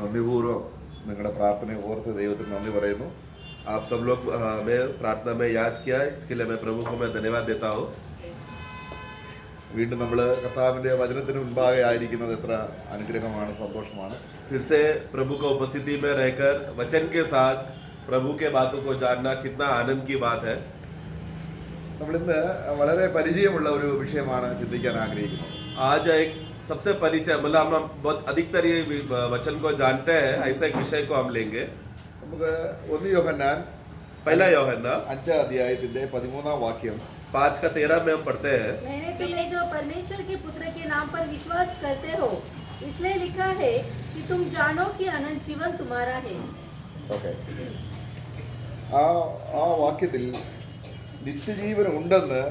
നന്ദിപൂർവ്വം നിങ്ങളുടെ പ്രാർത്ഥനയെ ഓർത്ത് ദൈവത്തിന് നന്ദി പറയുന്നു. आप सब लोग हमें प्रार्थना में याद किया, इसके लिए मैं प्रभु को मैं धन्यवाद देता हूँ. വീണ്ടും നമ്മൾ കർത്താവിൻ്റെ വചനത്തിന് മുൻപാകെ ആയിരിക്കുന്നത് എത്ര അനുഗ്രഹമാണ്, സന്തോഷമാണ്. फिर से प्रभु का उपस्थिति में रहकर वचन के साथ प्रभु के बातों को जानना कितना आनंद की बात है. നമ്മളിന്ന് വളരെ പരിചയമുള്ള ഒരു വിഷയമാണ് ചിന്തിക്കാൻ ആഗ്രഹിക്കുന്നത്. आज एक सबसे परिचय मतलब हम बहुत अधिकतर ये वचन को जानते हैं, ऐसा एक विषय को हम लेंगे. നമുക്ക് 1 യോഹന്നാൻ पहला യോഹന്നാൻ 5 അധ്യായത്തിന്റെ 13 വാക്യം 5 का 13 में हम पढ़ते हैं. मैंने तुम्हें जो परमेश्वर के पुत्र के नाम पर विश्वास करते हो इसलिए लिखा है कि तुम जानो कि अनंत जीवन तुम्हारा है. ഓക്കെ, ആ വാക്യത്തിൽ നിത്യജീവൻ ഉണ്ടെന്ന്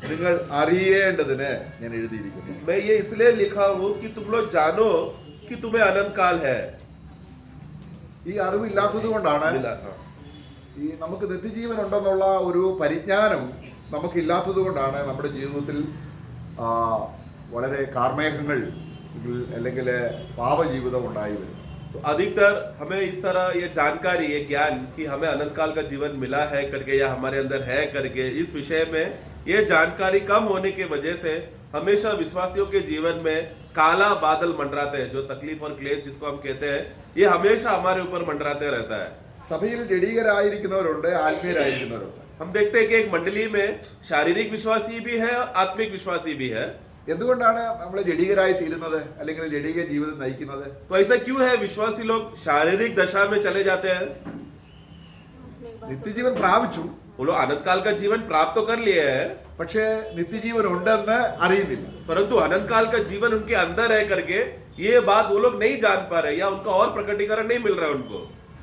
നിങ്ങൾ അറിയേണ്ടതിന് ഞാൻ എഴുതിയിരിക്കുന്നു. मैं ये इसलिए लिखा हूँ कि तुम लोग जानो कि तुम्हें अनंत काल है. ഈ അറിവില്ലാത്തത് കൊണ്ടാണ് ഈ നമുക്ക് നിത്യജീവൻ ഉണ്ടെന്നുള്ള ഒരു പരിജ്ഞാനം നമുക്കില്ലാത്തത് കൊണ്ടാണ് നമ്മുടെ ജീവിതത്തിൽ വളരെ കാർമേഘങ്ങൾ അല്ലെങ്കിൽ പാപജീവിതം ഉണ്ടായി വരും. अधिकतर हमें इस तरह ये जानकारी, ये ज्ञान कि हमें अनंत काल का जीवन मिला है करके या हमारे अंदर है करके, इस विषय में ये जानकारी कम होने की वजह से हमेशा विश्वासियों के जीवन में काला बादल मंडराते हैं. जो तकलीफ और क्लेश जिसको हम कहते हैं, ये हमेशा हमारे ऊपर मंडराते रहता है. സഭയിൽ ജഡീകരായിരിക്കുന്നവരുണ്ട്, ആത്മീയരായിരിക്കുന്നവരുണ്ട്. हम देखते हैं कि एक मंडली में शारीरिक विश्वासी भी है और आत्मिक विश्वासी भी है. എന്തുകൊണ്ടാണ് നമ്മൾ ജഡീകരായി തീരുന്നത് അല്ലെങ്കിൽ ജഡീക ജീവിതം നയിക്കുന്നത്? तो ऐसा क्यों है विश्वासी लोग शारीरिक दशा में चले जाते हैं? നിത്യജീവൻ പ്രാപിച്ചു, वो लोग अनंत काल का जीवन प्राप्त तो कर लिए है, പക്ഷേ നിത്യജീവൻ ഉണ്ടെന്ന് അറിയുന്നില്ല. परंतु अनंत काल का जीवन उनके अंदर है करके ये बात वो लोग नहीं जान पा रहे या उनका और प्रकटीकरण नहीं मिल रहा है उनको.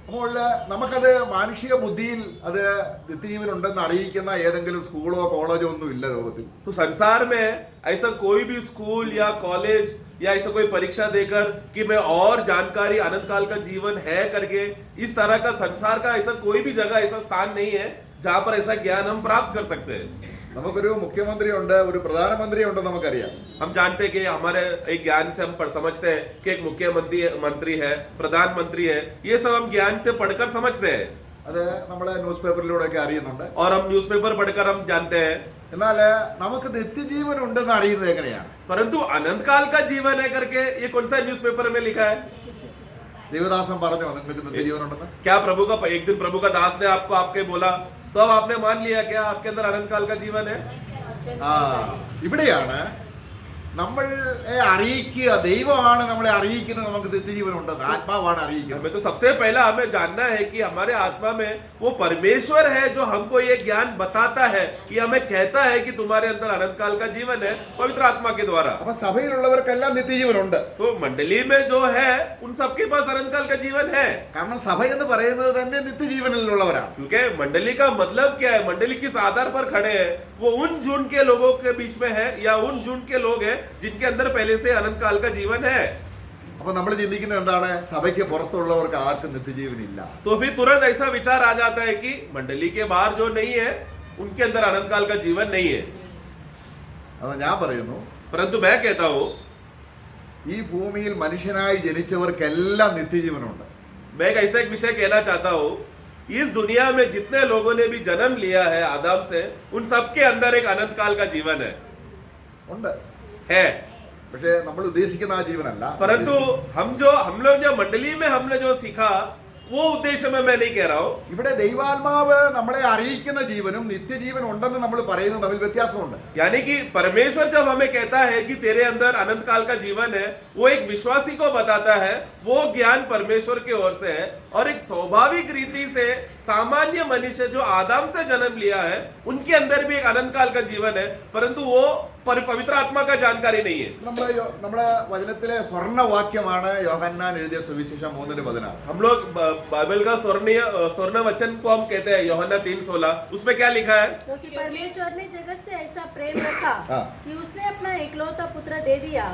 അപ്പോൾ നമുക്കത് മാനുഷിക ബുദ്ധിയിൽ അത് നിത്യജീവൻ ഉണ്ടെന്ന് അറിയിക്കുന്ന ഏതെങ്കിലും സ്കൂളോ കോളേജോ ഒന്നും ഇല്ല ലോകത്തിൽ. तो संसार में ऐसा कोई भी स्कूल या कॉलेज या ऐसा कोई परीक्षा देकर कि मैं और जानकारी अनंत काल का जीवन है करके, इस तरह का संसार का ऐसा कोई भी जगह, ऐसा स्थान नहीं है जहां पर ऐसा ज्ञान हम प्राप्त कर सकते हैं. നമുക്കൊരു മുഖ്യമന്ത്രി ഉണ്ട്, ഒരു പ്രധാനമന്ത്രി ഉണ്ടെന്ന് നമുക്കറിയാം. हम जानते हैं कि हमारे एक ज्ञान से हम समझते हैं कि एक मुख्यमंत्री है, प्रधानमंत्री है, ये सब हम ज्ञान से पढ़कर समझते हैं. അത് നമ്മളെ ന്യൂസ് പേപ്പറിലൂടെയൊക്കെ അറിയുന്നുണ്ട്. और हम न्यूज़पेपर पढ़कर हम जानते हैं. എന്നാൽ നമുക്ക് നിത്യജീവൻ ഉണ്ടെന്ന് അറിയുന്നത് എങ്ങനെയാണ്? परंतु अनंत काल का जीवन है करके ये कौन सा न्यूज़पेपर में लिखा है? देवदासन പറഞ്ഞോ നിങ്ങൾക്ക് നിത്യജീവൻ ഉണ്ടെന്ന്? क्या प्रभु का एक दिन प्रभु का दास ने आपको आपके बोला तो अब आपने मान लिया क्या आपके अंदर अनंत काल का जीवन है? ഇവിടെയാണ് നമ്മളെ അറിയിക്കുക, ദൈവമാണ് നമ്മളെ അറിയിക്കുന്നത് നമുക്ക് നിത്യജീവൻ ഉണ്ടെന്ന്, ആത്മാവാണ് അറിയിക്കുന്നത്. हमें तो सबसे पहला हमें जानना है कि हमारे आत्मा में वो परमेश्वर है जो हमको ये ज्ञान बताता है, कि हमें कहता है कि तुम्हारे अंदर अनंत काल का जीवन है पवित्र आत्मा के द्वारा. അപ്പൊ സഭയിലുള്ളവർക്കെല്ലാം നിത്യജീവൻ ഉണ്ട്. तो मंडली में जो है उन सबके पास अनंत काल का जीवन है. കാരണം സഭ എന്ന് പറയുന്നത് തന്നെ നിത്യജീവനിലുള്ളവരാണ്. क्योंकि मंडली का मतलब क्या है? मंडली किस आधार पर खड़े हैं? वो उन झुंड के लोगों के बीच में है या उन झुंड के लोग हैं जिनके अंदर पहले से अनंत काल का जीवन है. അപ്പൊ നമ്മൾ ചിന്തിക്കുന്നത് എന്താണ്? സഭയ്ക്ക് പുറത്തുള്ളവർക്ക് ആർക്കും നിത്യജീവൻ ഇല്ല. तो फिर तुरंत ऐसा विचार आ जाता है कि मंडली के बाहर जो नहीं है उनके अंदर अनंत काल का जीवन नहीं है. അത് ഞാൻ പറയുന്നു, परंतु मैं कहता हूँ ഈ ഭൂമിയിൽ മനുഷ്യനായി ജനിച്ചവർക്കെല്ലാം നിത്യജീവനുണ്ട്. मैं ऐसा एक विषय कहना चाहता हूँ, इस दुनिया में जितने लोगों ने भी जन्म लिया है आदम से, उन सबके अंदर एक अनंत काल का जीवन है. ഉണ്ട്, है, പക്ഷേ നമ്മൾ ഉദ്ദേശിക്കുന്ന ആ ജീവനല്ല. परंतु हम लोग जो मंडली में हमने जो सीखा वो उद्देश्य में मैं नहीं कह रहा हूँ. ഇവിടെ ദൈവാത്മാവ് നമ്മളെ അറിയിക്കുന്ന ജീവനും നിത്യജീവൻ ഉണ്ടെന്ന് നമ്മൾ പറയുന്നത് തമ്മിൽ വ്യത്യാസമുണ്ട്. यानी कि परमेश्वर जब हमें कहता है कि तेरे अंदर अनंत काल का जीवन है, वो एक विश्वासी को बताता है, वो ज्ञान परमेश्वर की ओर से है. और एक स्वाभाविक रीति से सामान्य मनुष्य जो आदम से जन्म लिया है उनके अंदर भी एक अनंत काल का जीवन है, परंतु वो पवित्र आत्मा का जानकारी नहीं है. നമ്മുടെ വചനത്തിലെ സ്വർണ്ണവാക്യമാണ് യോഹന്നാൻ എഴുതിയ സുവിശേഷം 3:16. हम लोग बाइबल का स्वर्ण वचन को हम कहते हैं यूहन्ना 3:16. उसमें क्या लिखा है? क्योंकि परमेश्वर ने जगत से ऐसा प्रेम रखा कि उसने अपना एकलौता पुत्र दे दिया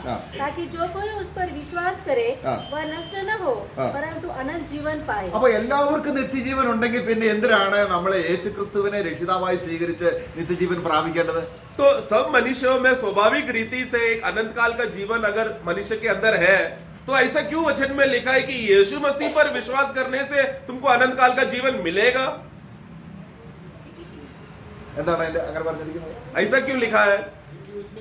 ताकि जो कोई उस पर विश्वास करे वह नष्ट न हो परंतु अनंत जीवन पाए. അപ്പോൾ എല്ലാവർക്കും നിത്യജീവൻ ഉണ്ടെങ്കിൽ പിന്നെ എന്തിനാണ് നമ്മൾ യേശുക്രിസ്തുവിനെ രക്ഷിതാവായി സ്വീകരിച്ച് നിത്യജീവൻ പ്രാപിക്കേണ്ടത്? तो सब मनुष्यों में स्वाभाविक रीति से एक अनंत काल का जीवन अगर मनुष्य के अंदर है तो ऐसा क्यों वचन में लिखा है कि यीशु मसीह पर विश्वास करने से तुमको अनंत काल का जीवन मिलेगा? എന്താണ് അതിന്റെ അങ്ങനെ പറഞ്ഞിരിക്കുന്നത്? ऐसा क्यों लिखा है?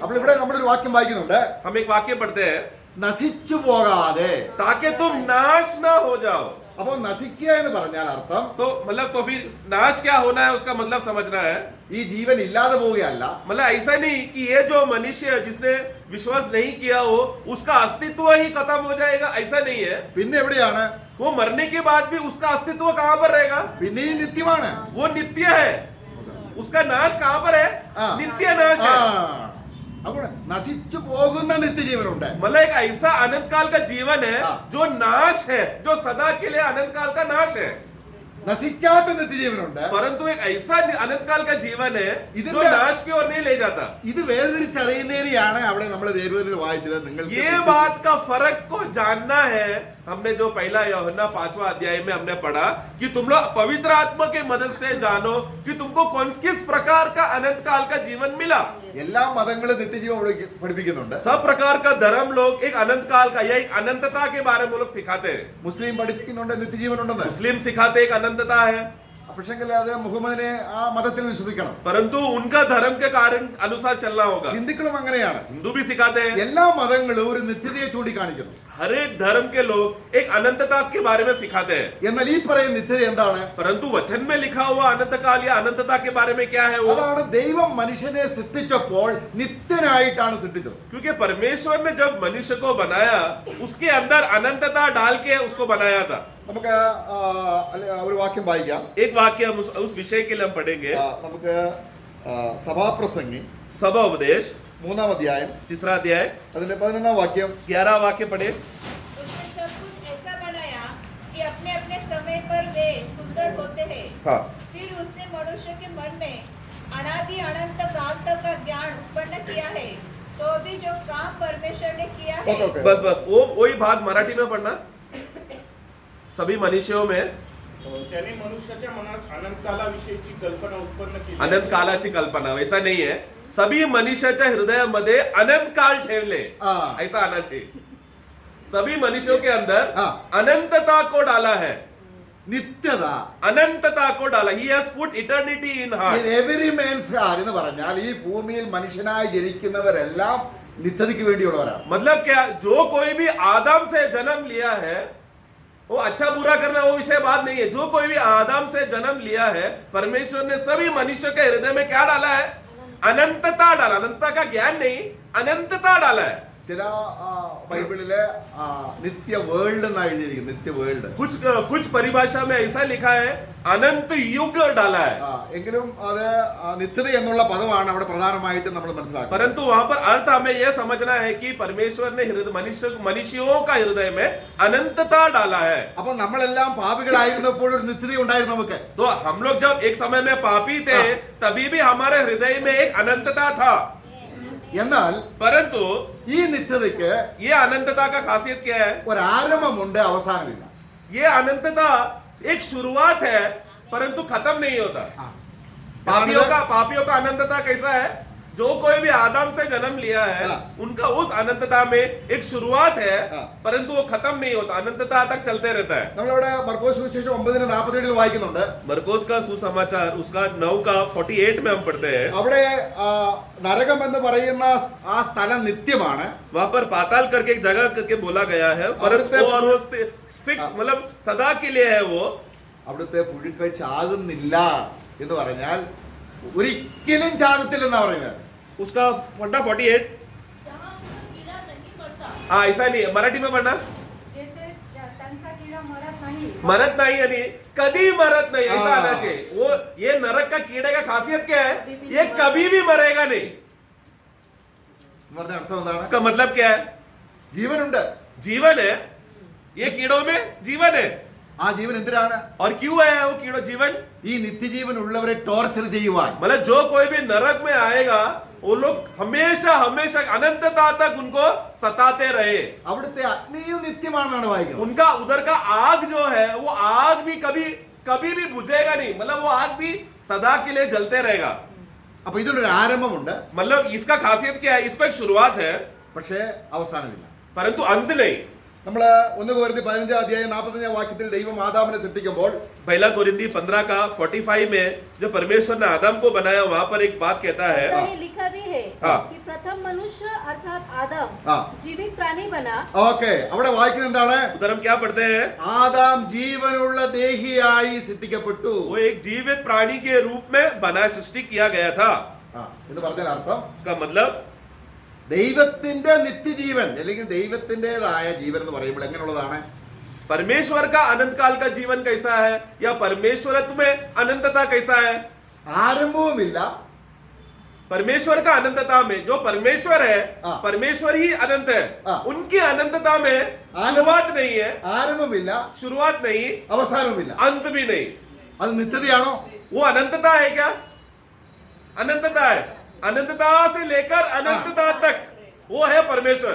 അപ്പോൾ ഇവിടെ നമ്മളൊരു വാക്യം വായിക്കുന്നുണ്ട്, हम एक वाक्य पढ़ते हैं, നശിച്ചു പോകാതെ. ताकि तुम नाश ना हो जाओ। അപ്പോൾ നശിക്കുക എന്ന് പറഞ്ഞാൽ അർത്ഥം तो मतलब तो फिर नाश क्या होना है उसका मतलब समझना है। ഈ ജീവൻ ഇല്ലാതെ പോവുകയല്ല, मतलब ऐसा नहीं कि ये जो मनुष्य जिसने विश्वास नहीं किया हो उसका अस्तित्व ही खत्म हो जाएगा, ऐसा नहीं है। പിന്നെ എവിടെയാണ്? वो मरने के बाद भी उसका अस्तित्व कहां पर रहेगा? പിന്നെയും നിത്യമാണ്. वो नित्य है। उसका नाश कहां पर है? हाँ। नित्य नाश ആ, है। അപ്പോൾ നശിച്ചു പോകുന്ന നിത്യജീവനുണ്ട്. मतलब एक ऐसा अनंत काल का जीवन है हाँ। जो नाश है, जो सदा के लिए अनंत काल का नाश है। നശിക്കാത്ത നിത്യജീവനുണ്ട്. परंतु एक ऐसा अनंत काल का जीवन है इधर जो क्या- नाश की ओर नहीं ले जाता। ഇത് വേർതിരിച്ചറിയുന്നതിനെയാണ് അവിടെ നമ്മൾ ദൈവത്തിൽ വായിച്ചത്. നിങ്ങൾക്ക് ये बात का फर्क को जानना है। हमने जो पहला यूहन्ना 5वां अध्याय में हमने पढ़ा कि तुम लोग पवित्र आत्मा के मदद से जानो कि तुमको किस प्रकार का अनंत काल का जीवन मिला। എല്ലാ മതങ്ങളും നിത്യജീവൻ പഠിപ്പിക്കുന്നുണ്ട്. सब प्रकार का धर्म लोग एक अनंत काल का या एक अनंतता के बारे में लोग सिखाते हैं। മുസ്ലിം പഠിപ്പിക്കുന്നുണ്ട് നിത്യജീവൻ ഉണ്ടെന്ന്. मुस्लिम सिखाते एक अनंतता है, പക്ഷെങ്കിൽ അത് മുഹമ്മദിനെ ആ മതത്തിൽ വിശ്വസിക്കണം. परंतु उनका धर्म के कारण अनुसार चलना होगा। ഹിന്ദുക്കളും അങ്ങനെയാണ്. हिंदू भी सिखाते हैं। എല്ലാ മതങ്ങളും ഒരു നിത്യതയെ ചൂണ്ടിക്കാണിക്കുന്നു. हर एक धर्म के लोग एक अनंतता के बारे में सिखाते हैं, എന്നാൽ ഈ പറയുന്ന നിത്യത എന്താണ്? परंतु वचन में लिखा हुआ अनंत काल या अनंतता के बारे में क्या है वो? അതാണ് ദൈവം മനുഷ്യനെ സൃഷ്ടിച്ചപ്പോൾ നിത്യനായിട്ടാണ് സൃഷ്ടിച്ചത്. क्योंकि परमेश्वर ने जब मनुष्य को बनाया उसके अंदर अनंतता डाल के उसको बनाया था। നമുക്ക് ഒരു വാക്യം വായിക്കാം. एक वाक्य हम उस विषय के लिए हम पढ़ेंगे। നമുക്ക് സഭാപ്രസംഗി सभा उपदेश 3-ാം അധ്യായം 3 अध्याय അതിന്റെ 11-ാം വാക്യം. 11 वाक्य पढ़े। उसने सब कुछ ऐसा बनाया कि अपने अपने समय पर वे सुंदर होते हैं। हाँ, फिर उसने मनुष्य के मन में अनादि अनंत काल तक का ज्ञान उत्पन्न किया है। तो भी जो काम परमेश्वर ने किया है, ओके, ओके. बस वो वही भाग मराठी में पढ़ना। सभी मनुष्यों में त्याने मनुष्याच्या मनात अनंत कालाविषयीची कल्पना उत्पन्न केली. अनंत कालाची कल्पना, वैसा नहीं है। सभी मनुष्याच्या हृदयामध्ये अनंत काल ठेवले, हाँ। ऐसा आना चाहिए। सभी मनुष्यों के अंदर हाँ। अनंतता को डाला है, നിത്യത. अनंतता को डाला। He has put eternity in heart. Every man's എന്ന് പറഞ്ഞാൽ ഈ ഭൂമിയിൽ മനുഷ്യനായി ജനിക്കുന്നവരെല്ലാം നിത്യതയ്ക്ക് വേണ്ടിയുള്ളവരാണ്. मतलब क्या, जो कोई भी आदम से जन्म लिया है, वो अच्छा बुरा करना वो विषय बात नहीं है। जो कोई भी आदम से जन्म लिया है, परमेश्वर ने सभी मनुष्य के हृदय में क्या डाला है? अनंतता डाला। अनंतता का ज्ञान नहीं, अनंतता डाला है। ചില ബൈബിളിലെ നിത്യ വേൾഡ് എന്നാണ് എഴുതിയിരിക്കുന്നത്. നിത്യ വേൾഡ്. कुछ परिभाषा में ऐसा लिखा है अनंत युग डाला है, എങ്കിലും അത് നിത്യത എന്നുള്ള പദമാണ് അവിടെ പ്രധാനമായിട്ടും നമ്മൾ മനസ്സിലാക്കുന്നത്. परंतु वहां पर अर्थ हमें यह समझना है कि परमेश्वर ने मनुष्यों का हृदय में अनंतता डाला है। അപ്പൊ നമ്മളെല്ലാം പാപികളായിരുന്നപ്പോൾ ഒരു നിത്യത ഉണ്ടായിരുന്നു നമുക്ക്. तो हम लोग जब एक समय में पापी थे तभी भी हमारे हृदय में एक अनंतता था, എന്നാൽ परंतु ഈ നിത്യതയ്ക്ക് ये अनंतता का खासियत क्या है? ഒരാരംഭമുണ്ട്, അവസാനമില്ല. ये अनंतता एक शुरुआत है परंतु खत्म नहीं होता। पापियों का अनंतता कैसा है? जो कोई भी आदम से जन्म लिया है हाँ। उनका उस अनंतता में एक शुरुआत है, हाँ। परंतु वो खत्म नहीं होता, अनंतता तक चलते रहता है। നമ്മളിവിടെ മർക്കോസ് സുവിശേഷം 9:47 വായിക്കുന്നുണ്ട്. मरकोस का सुसमाचार उसका 9 का 48 में हम पढ़ते हैं। അവിടെ നരകം എന്ന് പറയുന്ന ആ സ്ഥലം നിത്യമാണ്. वहां पर पाताल करके एक जगह करके बोला गया है, परंतु वो और वो फिक्स मतलब सदा के लिए है वो। അവിടുത്തെ പുഴുക്കൾ ചാകുന്നില്ല എന്ന് പറഞ്ഞാൽ ഒരിക്കലും ചാകത്തില്ലെന്നാ പറയുന്നത്. उसका पढ़ना 48। हाँ, ऐसा नहीं है, मराठी में पढ़ना। जेथे त्यांचा किडा मरत नाही. मरत नहीं यानी कभी मरत नहीं, ऐसा हाँ। आना चाहिए। वो ये नरक का कीड़े का खासियत क्या है? ये कभी भी मरेगा नहीं। എന്ന് പറഞ്ഞ അർത്ഥം എന്താണ്? इसका मतलब क्या है? ജീവനുണ്ട്. जीवन है, ये कीड़ों में जीवन है। ആ ജീവൻ എന്തിനാണ്? और क्यों है वो कीड़ो जीवन? ഈ നിത്യജീവൻ ഉള്ളവരെ ടോർച്ചർ ചെയ്യുവാൻ. मतलब जो कोई भी नरक में आएगा वो लोग हमेशा हमेशा अनंतता तक उनको सताते रहे। അവിടുത്തെ അഗ്നിയും നിത്യമാണെന്നാണ് വായിക്കുന്നത്. उनका उधर का आग जो है वो आग भी कभी कभी भी बुझेगा नहीं, मतलब वो आग भी सदा के लिए जलते रहेगा। അപ്പൊ ഇതിലൊരു ആരംഭമുണ്ട്, मतलब इसका खासियत क्या है? इसको एक शुरुआत है പക്ഷേ അവസാനമില്ല. परंतु अंत नहीं। നമ്മൾ 1 കൊരിന്ത്യർ 15 അധ്യായം 45 വാക്യത്തിൽ ദൈവം ആദാമിനെ സൃഷ്ടിക്കുമ്പോൾ पहला कोरिंथी 15 का 45 में जो परमेश्वर ने आदम को बनाया वहां पर एक बात कहता है ऐसा ही लिखा भी है हाँ। कि प्रथम मनुष्य अर्थात आदम हाँ। जीवित प्राणी बना। ഓക്കെ, അവിടെ വായിക്കുന്നത് എന്താണ്? उधर हम क्या पढ़ते हैं? ആദാം ജീവനുള്ള ദേഹിയായി സൃഷ്ടിക്കപ്പെട്ടു. वो एक जीवित प्राणी के रूप में बना सृष्टि किया गया था। എന്ന് പറഞ്ഞാൽ അർത്ഥം इसका मतलब ദൈവത്തിന്റെ നിത്യജീവൻ അല്ലെങ്കിൽ ദൈവത്തിൻ്റെതായ ജീവൻ എന്ന് പറയുമ്പോൾ എങ്ങനെയുള്ളതാണ്? परमेश्वर का अनंत काल का जीवन कैसा है या परमेश्वरत्व में अनंतता कैसा है? ആരംഭവുമില്ല, परमेश्वर का अनंतता में जो परमेश्वर है, हाँ। परमेश्वर ही अनंत है। हाँ। उनकी अनंतता में शुरुआत नहीं है, ആരംഭമില്ല, शुरुआत नहीं, അവസാനവുമില്ല. अंत भी नहीं। അത് നിത്യതയാണോ? वो अनंतता है क्या? अनंतता है। अनंतता से लेकर अनंतता तक वो है परमेश्वर।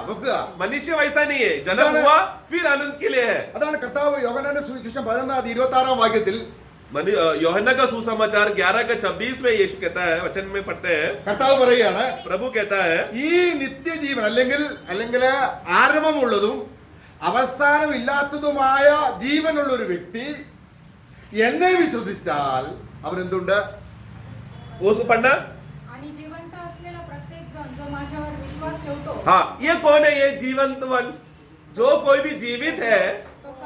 നോക്കുക, मनुष्य वैसा नहीं है, जन्म अതാണ്- हुआ फिर अनंत के लिए है। അതാണ് കർത്താവ് യോഹന്നാന്റെ സുവിശേഷം 11-26 വാക്യത്തിൽ യോഹന്ന का सुसमाचार 11:26 में यीशु कहता है, वचन में पढ़ते हैं, കർത്താവ് പറയുകയാണ്, प्रभु कहता है ഈ നിത്യജീവൻ അല്ലെങ്കിൽ ആരംഭമുള്ളതും അവസാനമില്ലാത്തതുമായ ജീവനുള്ള ഒരു വ്യക്തി എന്നെ വിശ്വസിച്ചാൽ അവൻ എന്തുണ്ട്? वो उसको पढ़ना। आणि जिवंत असलेला प्रत्येक जण जो माझ्यावर विश्वास ठेवतो हाँ, ये कौन है? ये जीवंतवन, जो कोई भी जीवित है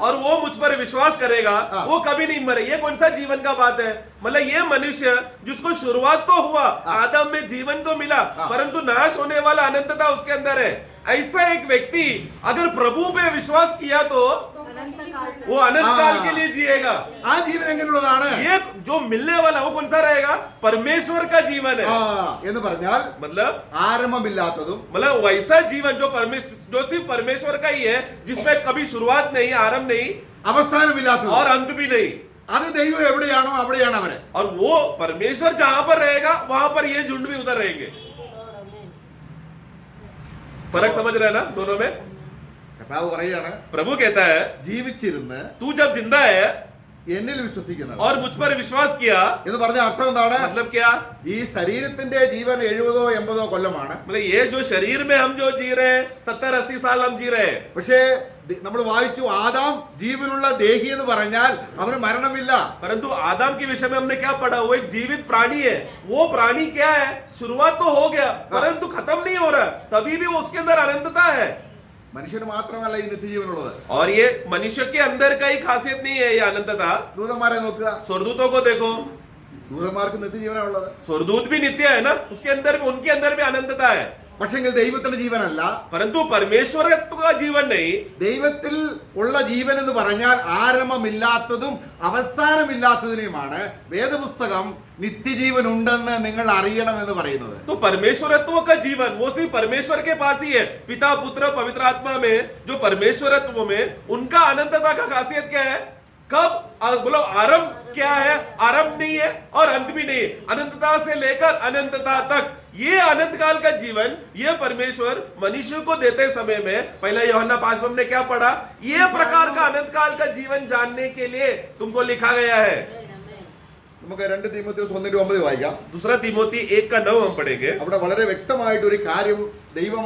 और वो मुझ पर विश्वास करेगा हाँ। वो कभी नहीं मरे। ये कौन सा जीवन का बात है? मतलब ये मनुष्य जिसको शुरुआत तो हुआ, आदम में जीवन तो मिला, हाँ। परंतु नाश होने वाला अनंतता उसके अंदर है। ऐसा एक व्यक्ति अगर प्रभु पे विश्वास किया तो अनंत काल तक। वो अनंत हाँ। काल के लिए जिएगा। ആ ജീവൻ എങ്ങനെയുള്ളതാണ്? ये जो मिलने वाला वो कौन सा रहेगा? परमेश्वर का जीवन है। എന്ന് പറഞ്ഞാൽ मतलब ആരംഭമില്ലാത്തതും वैसा जीवन जो सिर्फ परमेश्वर का ही है, जिसमें कभी शुरुआत नहीं, आरंभ नहीं അവസാനമില്ലാത്തതും. और अंत भी नहीं। അത് ദൈവം എവിടെയാണോ അവിടെയാണ് അവന്. और वो परमेश्वर जहां पर रहेगा वहां पर ये झुंड भी उधर रहेंगे। फर्क समझ रहे हैं ना दोनों में? കർത്താവ് പറയുകയാണ്, प्रभु कहता है ജീവിച്ചിരുന്ന് तू जब जिंदा है എന്നിൽ വിശ്വസിക്കുന്നവർ और मुझ पर विश्वास किया, എന്ന് പറഞ്ഞ അർത്ഥം എന്താണ്? मतलब क्या? ഈ ശരീരത്തിന്റെ ജീവൻ 70-80 കൊല്ലമാണ്. मतलब ये जो शरीर में हम जो जी रहे हैं 70-80 साल हम जी रहे हैं, പക്ഷേ നമ്മൾ വായിച്ചു ആദാം ജീവനുള്ള ദേഹി എന്ന് പറഞ്ഞാൽ അവന് മരണമില്ല. परंतु आदम के विषय में हमने क्या पढ़ा? वो एक जीवित प्राणी है। वो प्राणी क्या है? शुरुआत तो हो गया परंतु खत्म नहीं हो रहा, तभी भी वो उसके अंदर अनंतता है। മനുഷ്യന് മാത്രമല്ല ഈ നിത്യജീവനുള്ളത്. और ये मनुष्य के अंदर का ही खासियत नहीं है ये अनंतता। ദൂതന്മാരെ നോക്കുക, स्वर्गदूतों को देखो, ദൂതന്മാർക്ക് നിത്യജീവനാണുള്ളത്. स्वर्गदूत भी नित्य है ना, उसके अंदर भी उनके अंदर भी अनंतता है, പക്ഷെങ്കിൽ ദൈവത്തിന്റെ ജീവനല്ല. परंतु परमेश्वरत्व का जीवन नहीं। ദൈവത്തിൽ ഉള്ള ജീവൻ എന്ന് പറഞ്ഞാൽ ആരംഭമില്ലാത്തതും അവസാനമില്ലാത്തതിനുമാണ് വേദപുസ്തകം നിത്യജീവൻ ഉണ്ടെന്ന് നിങ്ങൾ അറിയണമെന്ന് പറയുന്നത്. तो परमेश्वरत्व का जीवन वो सिर्फ परमेश्वर के पास ही है। पिता पुत्र पवित्र आत्मा में जो परमेश्वरत्व में उनका अनंतता का खासियत क्या है? कब बोलो, आरंभ क्या है? आरंभ नहीं है और अंत भी नहीं है। अनंतता से लेकर अनंतता तक ये अनंत काल का जीवन ये परमेश्वर मनुष्य को देते समय में पहला यूहन्ना 5 में हमने क्या पढ़ा? ये प्रकार का अनंत काल का जीवन जानने के लिए तुमको लिखा गया है। നമുക്ക് 2 തീമോഥെയോസ് 1:9 വായിക്കാം. दूसरा तीमोथी 1:9 हम पढ़ेंगे। അവിടെ വളരെ വ്യക്തമായിട്ട് ഒരു കാര്യം ദൈവം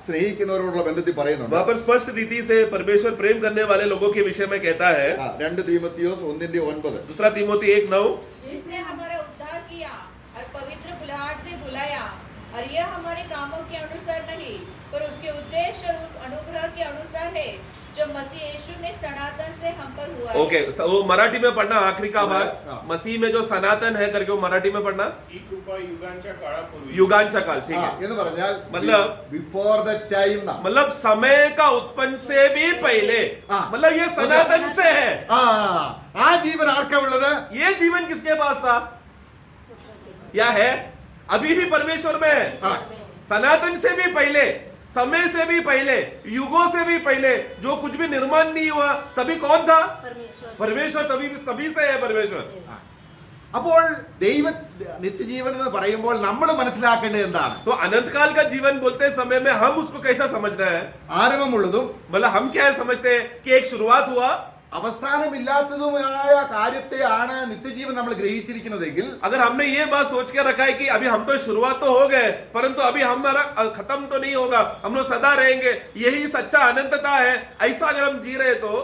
സ്നേഹിക്കുന്നവരോടുള്ള ബന്ധത്തിൽ പറയുന്നുണ്ട്. वहां पर स्पष्ट रीति से परमेश्वर प्रेम करने वाले लोगों के विषय में कहता है। 2 തീമോഥെയോസ് 1:9. दूसरा तीमोथी 1:9, जिसने हमारा उद्धार किया और पवित्र बुलाहट से बुलाया, और यह हमारे कामों के अनुसार नहीं पर उसके उद्देश्य और उस अनुग्रह के अनुसार है जो मसीह यीशु में सनातन से हम पर हुआ है। ओके, वो मराठी में पढ़ना आखिरी का भाग, हाँ। मसीह में जो सनातन है करके वो मराठी में पढ़ना, ही कृपा युगांच्या काळापूर्वी युगांचा काल। ठीक है, എന്ന് പറഞ്ഞാൽ मतलब ബിഫോർ ദ ടൈം. मतलब समय का उत्पन्न से भी पहले, हाँ। मतलब ये सनातन से है। ആ ജീവൻ ആർക്കാ ഉള്ളത്? ये जीवन किसके पास था या है? अभी भी परमेश्वर में है। हाँ। सनातन से भी पहले, समय से भी पहले, युगों से भी पहले, जो कुछ भी निर्माण नहीं हुआ तभी कौन था? परमेश्वर। परमेश्वर तभी से है परमेश्वर। അപ്പോൾ ദൈവ നിത്യജീവൻ എന്ന് പറയുമ്പോൾ നമ്മൾ മനസ്സിലാക്കേണ്ടത് എന്താണ്? तो अनंत काल का जीवन बोलते समय में हम उसको कैसा समझना है? ആരംഭമുള്ളതും मतलब हम क्या समझते हैं कि एक शुरुआत हुआ അവസാനമില്ലാത്തതുമായ കാര്യത്തെയാണ് നിത്യജീവൻ നമ്മൾ ഗ്രഹിച്ചിരിക്കുന്നതെങ്കിൽ अगर हमने ये बात सोच के रखा है कि अभी हम तो शुरुआत तो हो गए, परंतु अभी हमारा खत्म तो नहीं होगा, हम लोग सदा रहेंगे, यही सच्चा अनंतता है, ऐसा अगर हम जी रहे तो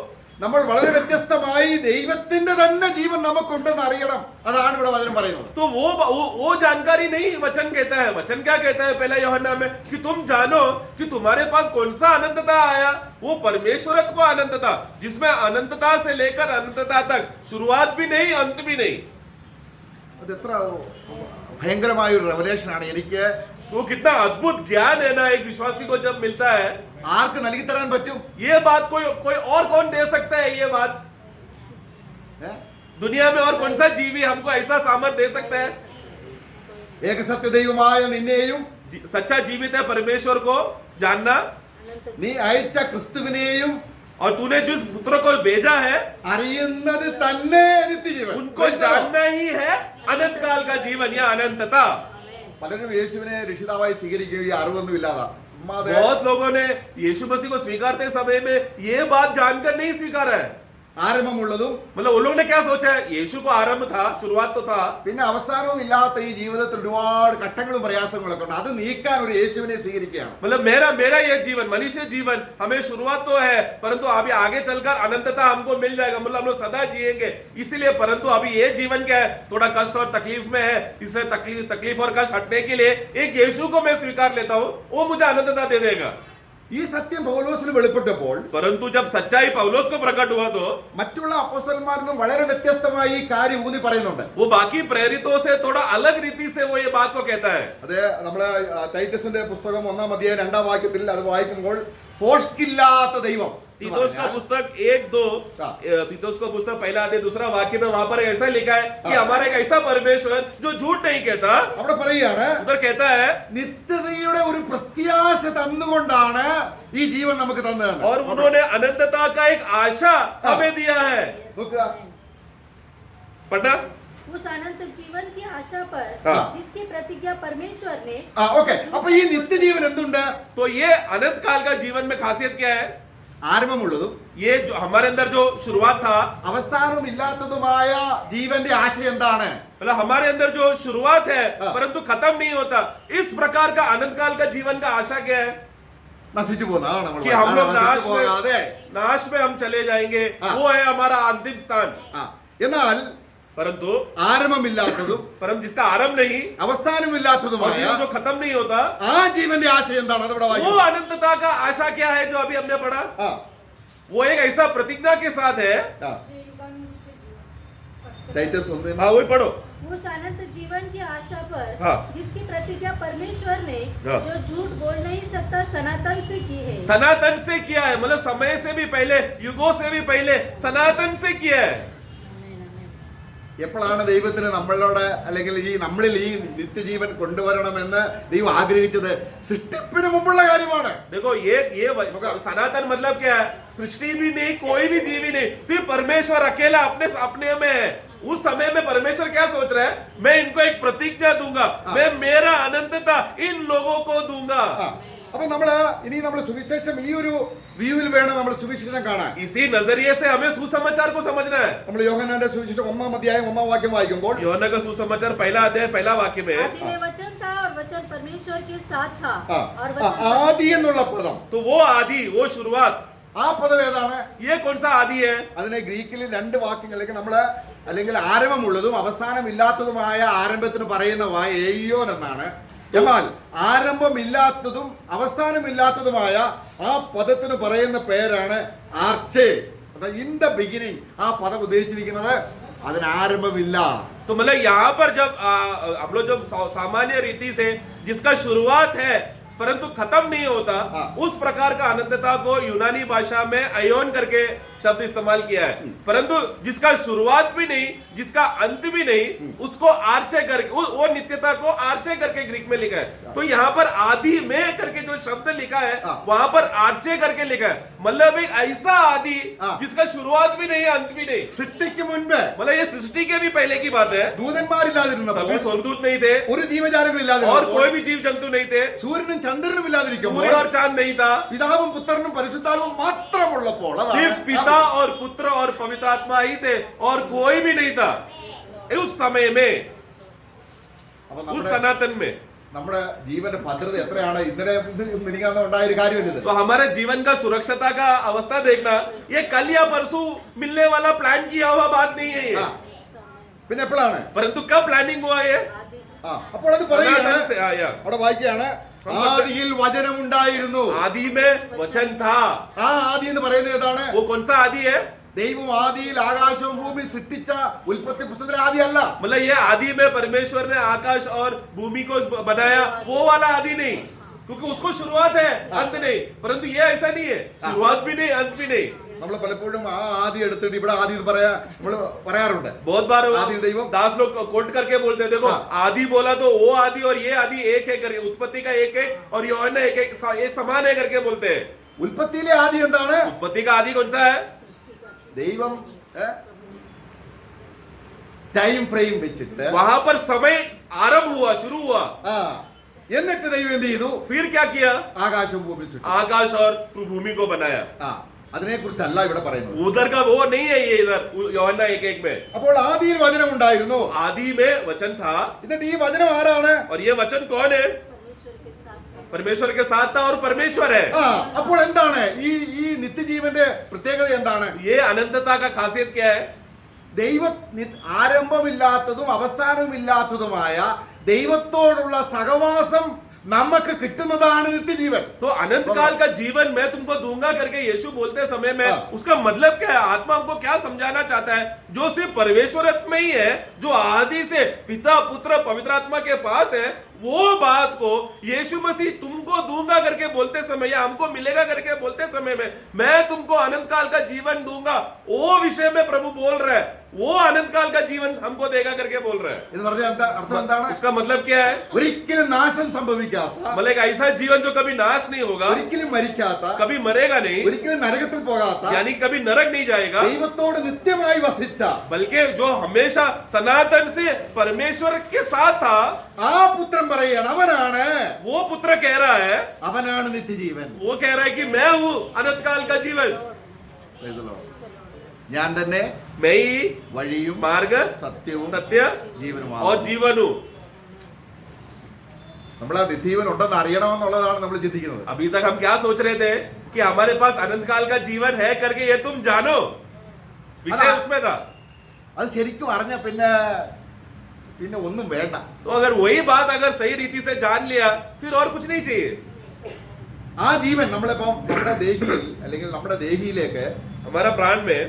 നമ്മൾ വളരെ വ്യത്യസ്തമായി ദൈവത്തിന്റെ തന്നെ ജീവൻ നമുക്കുണ്ടെന്ന് അറിയണം. അതാണ് ഇവിടെ വചനം പറയുന്നത്. तो वो जानकारी नहीं वचन कहता है. वचन क्या कहता है पहला यूहन्ना में कि तुम जानो कि तुम्हारे पास कौन सा अनंतता आया, वो परमेश्वरत्व को अनंतता, जिसमें अनंतता से लेकर अनंतता तक शुरुआत भी नहीं अंत भी नहीं. അത് എത്ര ഭയങ്കരമായ ഒരു റെവലേഷൻ ആണ്. എനിക്ക് वो कितना अद्भुत ज्ञान है ना एक विश्वासी को जब मिलता है. ആർക്ക് നൽകി തരാൻ പറ്റും? ये बात कोई और कौन दे सकता है? ये बात ഏ? दुनिया में और कौन सा जीवी हमको ऐसा सामर्थ्य दे सकता है? ഏകസത്യ ദൈവമായ നിന്നെയും सच्चा जीवित है परमेश्वर को जानना, നീ അയച്ച ക്രിസ്തുവിനെയും और तूने जिस पुत्र को भेजा है അറിയുന്നത് തന്നെ നിത്യജീവൻ. उनको जानना ही है अनंत काल का जीवन या अनंतता. പലരും യേശുവിനെ രക്ഷിതാവായി സ്വീകരിക്കുകയും അറിവൊന്നും ഇല്ലാതാ. बहुत लोगों ने यीशु मसीह को स्वीकारते समय में ये बात जानकर नहीं स्वीकारा है. ആരംഭമുള്ളതും मतलब उन लोगों ने क्या सोचा है? यीशु को आरंभ था, शुरुआत तो था, പിന്നെ അവസാനവും ഇല്ലാത്ത ഈ ജീവിതത്തിൽ ഒരുപാട് ഘട്ടങ്ങളും പ്രയാസങ്ങളൊക്കെ ഉണ്ട്. അത് നീക്കാൻ ഒരു യേശുവിനെ സ്വീകരിക്കുകയാണ്. मतलब मेरा ये जीवन, मनुष्य जीवन, हमें शुरुआत तो है, परंतु अभी आगे चलकर अनंतता हमको मिल जाएगा, मतलब हम लोग सदा जिएंगे. इसलिए परंतु अभी ये जीवन क्या है, थोड़ा कष्ट और तकलीफ में है, इसलिए तकलीफ और कष्ट हटने के लिए एक यीशु को मैं स्वीकार लेता हूँ, वो मुझे अनंतता दे देगा. ഈ സത്യം പൗലോസിന് വെളിപ്പെട്ടപ്പോൾ परंतु जब सच्चाई पौलुस को प्रकट हुआ तो മറ്റുള്ള അപ്പോസ്തലന്മാരിൽ നിന്നും വളരെ വ്യത്യസ്തമായി ഈ കാര്യം ഊന്നി പറയുന്നുണ്ട്. वो बाकी प्रेरितों से थोड़ा अलग रीति से वो ये बात को कहता है. അത് നമ്മള് ടൈറ്റസിന്റെ പുസ്തകം 1-ാം അധ്യായം 2-ാം വാക്യത്തിൽ അത് വായിക്കുമ്പോൾ ഫോഷ്കില്ലാത്ത ദൈവം तीतुस का पुस्तक 1-2, तीतुस का पुस्तक पहला अध्याय 2रा वाक्य में वहां पर ऐसा लिखा है कि हमारा एक ऐसा परमेश्वर जो झूठ नहीं कहता. അവിടെ പറയുകയാണ് उधर कहता है നിത്യതയുടെ ഒരു പ്രത്യാശ തന്നുകൊണ്ടാണ് ഈ ജീവൻ നമുക്ക് തന്നത്. और उन्होंने अनंतता का एक आशा हमें दिया है. നോക്കുക, पढ़ना. उस अनंत जीवन की आशा पर हाँ। जिसकी प्रतिज्ञा परमेश्वर ने ഓക്കെ. അപ്പൊ ഈ നിത്യജീവൻ എന്തുണ്ട്? तो ये अनंत काल का जीवन में खासियत क्या है? ആരംഭമുള്ളതും ये जो हमारे अंदर जो शुरुआत था, അവസാനമില്ലാത്തതുമായ ജീവന്റെ ആശ എന്താണ്? मतलब हमारे अंदर जो शुरुआत है हाँ। परंतु खत्म नहीं होता, इस प्रकार का अनंत काल का जीवन का आशा क्या है? നശിച്ചു പോകുന്നതാണ് നമ്മൾ कि हम लोग പോകാതെ. नाश में हम चले जाएंगे. हाँ। वो है हमारा अंतिम स्थान. എന്നാൽ परंतु ആരംഭമില്ലാത്തതും परंतु जिसका आरंभ नहीं और അവസാനമില്ലാത്തതുമായ जो खत्म नहीं होता, ആ ജീവന്റെ ആശ എന്താണ്? അതവിടെ वो വായിക്കും. अनंतता का आशा क्या है जो अभी हमने पढ़ा? ആ, वो एक ऐसा प्रतिज्ञा के साथ है. ആ. जीवनचे जीवन. सत्य. ടൈറ്റസ് 1 हाँ वही पढ़ो. उस अनंत जीवन की आशा पर हाँ। जिसकी प्रतिज्ञा परमेश्वर ने हाँ। जो झूठ बोल नहीं सकता सनातन से की है. सनातन से किया है, मतलब समय से भी पहले, युगों से भी पहले सनातन से किया है. എപ്പോഴാണ് ദൈവത്തിന് നമ്മളോട് അല്ലെങ്കിൽ നമ്മളിൽ ഈ നിത്യജീവൻ കൊണ്ടുവരണമെന്ന് ദൈവം ആഗ്രഹിച്ചത്? സൃഷ്ടിപ്പിന് മുമ്പുള്ള കാര്യമാണ്. देखो ये सनातन मतलब क्या है? सृष्टि भी नहीं, कोई भी जीवी नहीं, सिर्फ परमेश्वर अकेला अपने में है. उस समय में परमेश्वर क्या सोच रहा है? मैं इनको एक प्रतिज्ञा दूंगा, मैं मेरा अनंतता इन लोगों को दूंगा. അപ്പൊ ഇനി നമ്മൾ സുവിശേഷം ഈ ഒരു വ്യൂവിൽ വേണം നമ്മൾ സുവിശേഷം കാണാൻ. इसी नजरिए से हमें सुसमाचार को समझना है. നമ്മൾ യോഹന്നാന്റെ സുവിശേഷം 1-ാം അധ്യായം 1-ാം വാക്യം വായിക്കുമ്പോൾ യോഹन्ना का सुसमाचार पहला अध्याय पहला वाक्य में, आदि में वचन था और वचन परमेश्वर के साथ था ആ, और ആ, वचन ആദി എന്നുള്ള പദം, तो वो आदि, वो शुरुआत, ആ പദം ഏതാണ്? ये कौन सा आदि है? അതിനെ ഗ്രീക്കിൽ 2 വാക്യങ്ങളിലേക്ക് അല്ലെങ്കിൽ ആരംഭമുള്ളതും അവസാനമില്ലാത്തതുമായ ആരംഭത്തിന് പറയുന്ന എയ്യോൻ എന്നാണ്. എന്നാൽ ആരംഭമില്ലാത്തതും അവസാനമില്ലാത്തതുമായ ആ പദത്തിന് പറയുന്ന പേരാണ് ആർച്ചേ. ഇൻ ദ ബിഗിനിങ് ആ പദം ഉദ്ദേശിച്ചിരിക്കുന്നത് അതിന് ആരംഭമില്ല. तो मतलब यहाँ पर जब हम लोग जब सामान्य रीति से जिसका शुरुआत है परंतु खत्म नहीं होता, हाँ। उस प्रकार का अनंतता को यूनानी भाषा में अयोन करके शब्द इस्तेमाल किया है. परंतु जिसका शुरुआत भी नहीं, जिसका अंत भी नहीं, उसको आर्चे करके वो नित्यता को आर्चे करके ग्रीक में लिखा है. तो यहाँ पर आदि में करके जो शब्द लिखा है हाँ। वहां पर आर्चे करके लिखा है. मतलब एक ऐसा आदि हाँ। जिसका शुरुआत भी नहीं, अंत भी नहीं. സൃഷ്ടിക്ക് മുൻപ് मतलब ये सृष्टि के भी पहले की बात है. ദൂതന്മാരില്ലാതിരുന്നപ്പോൾ, तभी स्वर्गदूत नहीं थे ഒരു ജീവജാലങ്ങൾ और ഇല്ലാതിരുന്നപ്പോൾ, कोई भी जीव जंतु नहीं थे, സൂര്യനും ചന്ദ്രനും ഇല്ലാതിരിക്കുമ്പോൾ सूर्य और चांद नहीं था, പിതാവും പുത്രനും പരിശുദ്ധാത്മാവും മാത്രമുള്ളപ്പോൾ सिर्फ पिता और पुत्र और पवित्र आत्मा ही थे और कोई भी नहीं था उस समय में, അപ്പൊ उस सनातन में। നമ്മുടെ ജീവന്റെ ഭദ്രത എത്രയാണ് ഇന്നലെ മിനിങ്ങാന്ന് ഉണ്ടായ ഒരു കാര്യമില്ല. तो हमारे जीवन का सुरक्षता का अवस्था देखना, ये कल या परसों मिलने वाला प्लान किया हुआ बात नहीं है ये, പിന്നെ എപ്പോഴാണ്? परंतु कब प्लानिंग हुआ ये, അപ്പോൾ അത് പറയുകയാണ്, सनातन से आया। അവിടെ വായിക്കുകയാണ്, ആദിയിൽ വചനം ഉണ്ടായിരുന്നു. आदि में वचन था। ആ ആദി എന്ന് പറയുന്നത് ഏതാണ്? वो कौन सा आदि है? ദൈവം ആദിയിൽ ആകാശവും ഭൂമി സൃഷ്ടിച്ച ഉൽപ്പത്തി പുസ്തകത്തിലെ ആദി അല്ല. मतलब ये आदि में परमेश्वर ने आकाश और भूमि को बनाया, वो वाला आदि नहीं, क्योंकि उसको शुरुआत है अंत नहीं, परंतु ये ऐसा नहीं है, शुरुआत भी नहीं अंत भी नहीं। നമ്മൾ പലപ്പോഴും ആ ആദി എടുത്തിട്ട് ഇവിടെ ആദി എന്ന് നമ്മൾ പറയാറുണ്ട്. बहुत बार आदि दैवम। दास लोग कोट करके बोलते हैं, देखो आदि बोला तो वो आदि और ये आदि एक है करके, उत्पत्ति का एक है और यूहन्ना एक ये समान है करके बोलते हैं। ഉൽപ്പത്തിയിലെ ആദി എന്താണ്? उत्पत्ति का आदि कौन सा है? ദൈവം ടൈം ഫ്രെയിം വെച്ചിട്ട് वहां पर समय आरंभ हुआ, शुरू हुआ, എന്നിട്ട് ദൈവം എന്ത് ചെയ്തു? फिर क्या किया? ആകാശവും ഭൂമി സൃഷ്ടിച്ചു. आकाश और भूमि को बनाया। അതിനെ കുറിച്ചല്ല ഇവിടെ പറയുന്നത്. उधर का वो नहीं है ये, इधर यूहन्ना 1:1 में। അപ്പോൾ ആദിയിൽ വചനം ഉണ്ടായിരുന്നു. आदि में वचन था, എന്നിട്ട് ഈ വചനം ആരാണ്? और ये वचन कौन है? परमेश्वर के साथ था और परमेश्वर है। അപ്പോൾ എന്താണ് ഈ നിത്യജീവന്റെ പ്രത്യേകത എന്താണ്? ये अनंतता का खासियत क्या है? ദൈവ ആരംഭമില്ലാത്തതും അവസാനമില്ലാത്തതുമായ ദൈവത്തോടുള്ള സഹവാസം നമുക്ക് കിട്ടുന്നതാണ് നിത്യജീവൻ. तो अनंत काल का जीवन मैं तुमको दूंगा करके यीशु बोलते समय में उसका मतलब क्या है? आत्मा हमको क्या समझाना चाहता है? जो सिर्फ परमेश्वरत्व में ही है, जो आदि से पिता पुत्र पवित्र आत्मा के पास है, वो बात को यीशु मसीह तुमको दूंगा करके बोलते समय या हमको मिलेगा करके बोलते समय में, मैं तुमको अनंत काल का जीवन दूंगा, वो विषय में प्रभु बोल रहा है। वो अनंत काल का जीवन हमको देगा करके बोल रहा है। എന്ന് പറഞ്ഞാൽ അർത്ഥം എന്താണ്? उसका मतलब क्या है? ഒരിക്കലും നാശം സംഭവിക്കാത്ത, मतलब एक ऐसा जीवन जो कभी नाश नहीं होगा, ഒരിക്കലും മരിക്കാത്ത, कभी मरेगा नहीं, ഒരിക്കലും നരകത്തിൽ പോകാത്ത, यानी कभी नरक नहीं जाएगा, ദൈവത്തോട് നിത്യമായി വസിച്ച, बल्कि जो हमेशा सनातन से परमेश्वर के साथ था, ആ പുത്രൻ പറയുകയാണ്, അവനാണ് वो पुत्र कह रहा है, അവനാണ് നിത്യജീവൻ. वो कह रहा है कि मैं हूँ अनंत काल का जीवन, ഞാൻ തന്നെ मैं ही വഴിയും मार्ग സത്യവും सत्य ജീവനുമാണ്. और जीवन हूँ। നമ്മൾ ആ നിത്യജീവൻ ഉണ്ടെന്ന് അറിയണമെന്നുള്ളതാണ് നമ്മൾ ചിന്തിക്കുന്നത്. अभी तक हम क्या सोच रहे थे कि हमारे पास अनंत काल का जीवन है करके ये तुम जानो, विषय उसमें था। അത് ശരിക്കും അറിഞ്ഞ പിന്നെ ഒന്നും വേണ്ട. तो अगर वही बात अगर सही रीति से जान लिया, फिर और कुछ नहीं चाहिए। ആ ജീവൻ നമ്മളിപ്പം നമ്മുടെ ദേഹിയിൽ അല്ലെങ്കിൽ നമ്മുടെ ദേഹിയിലേക്ക് हमारा प्राण में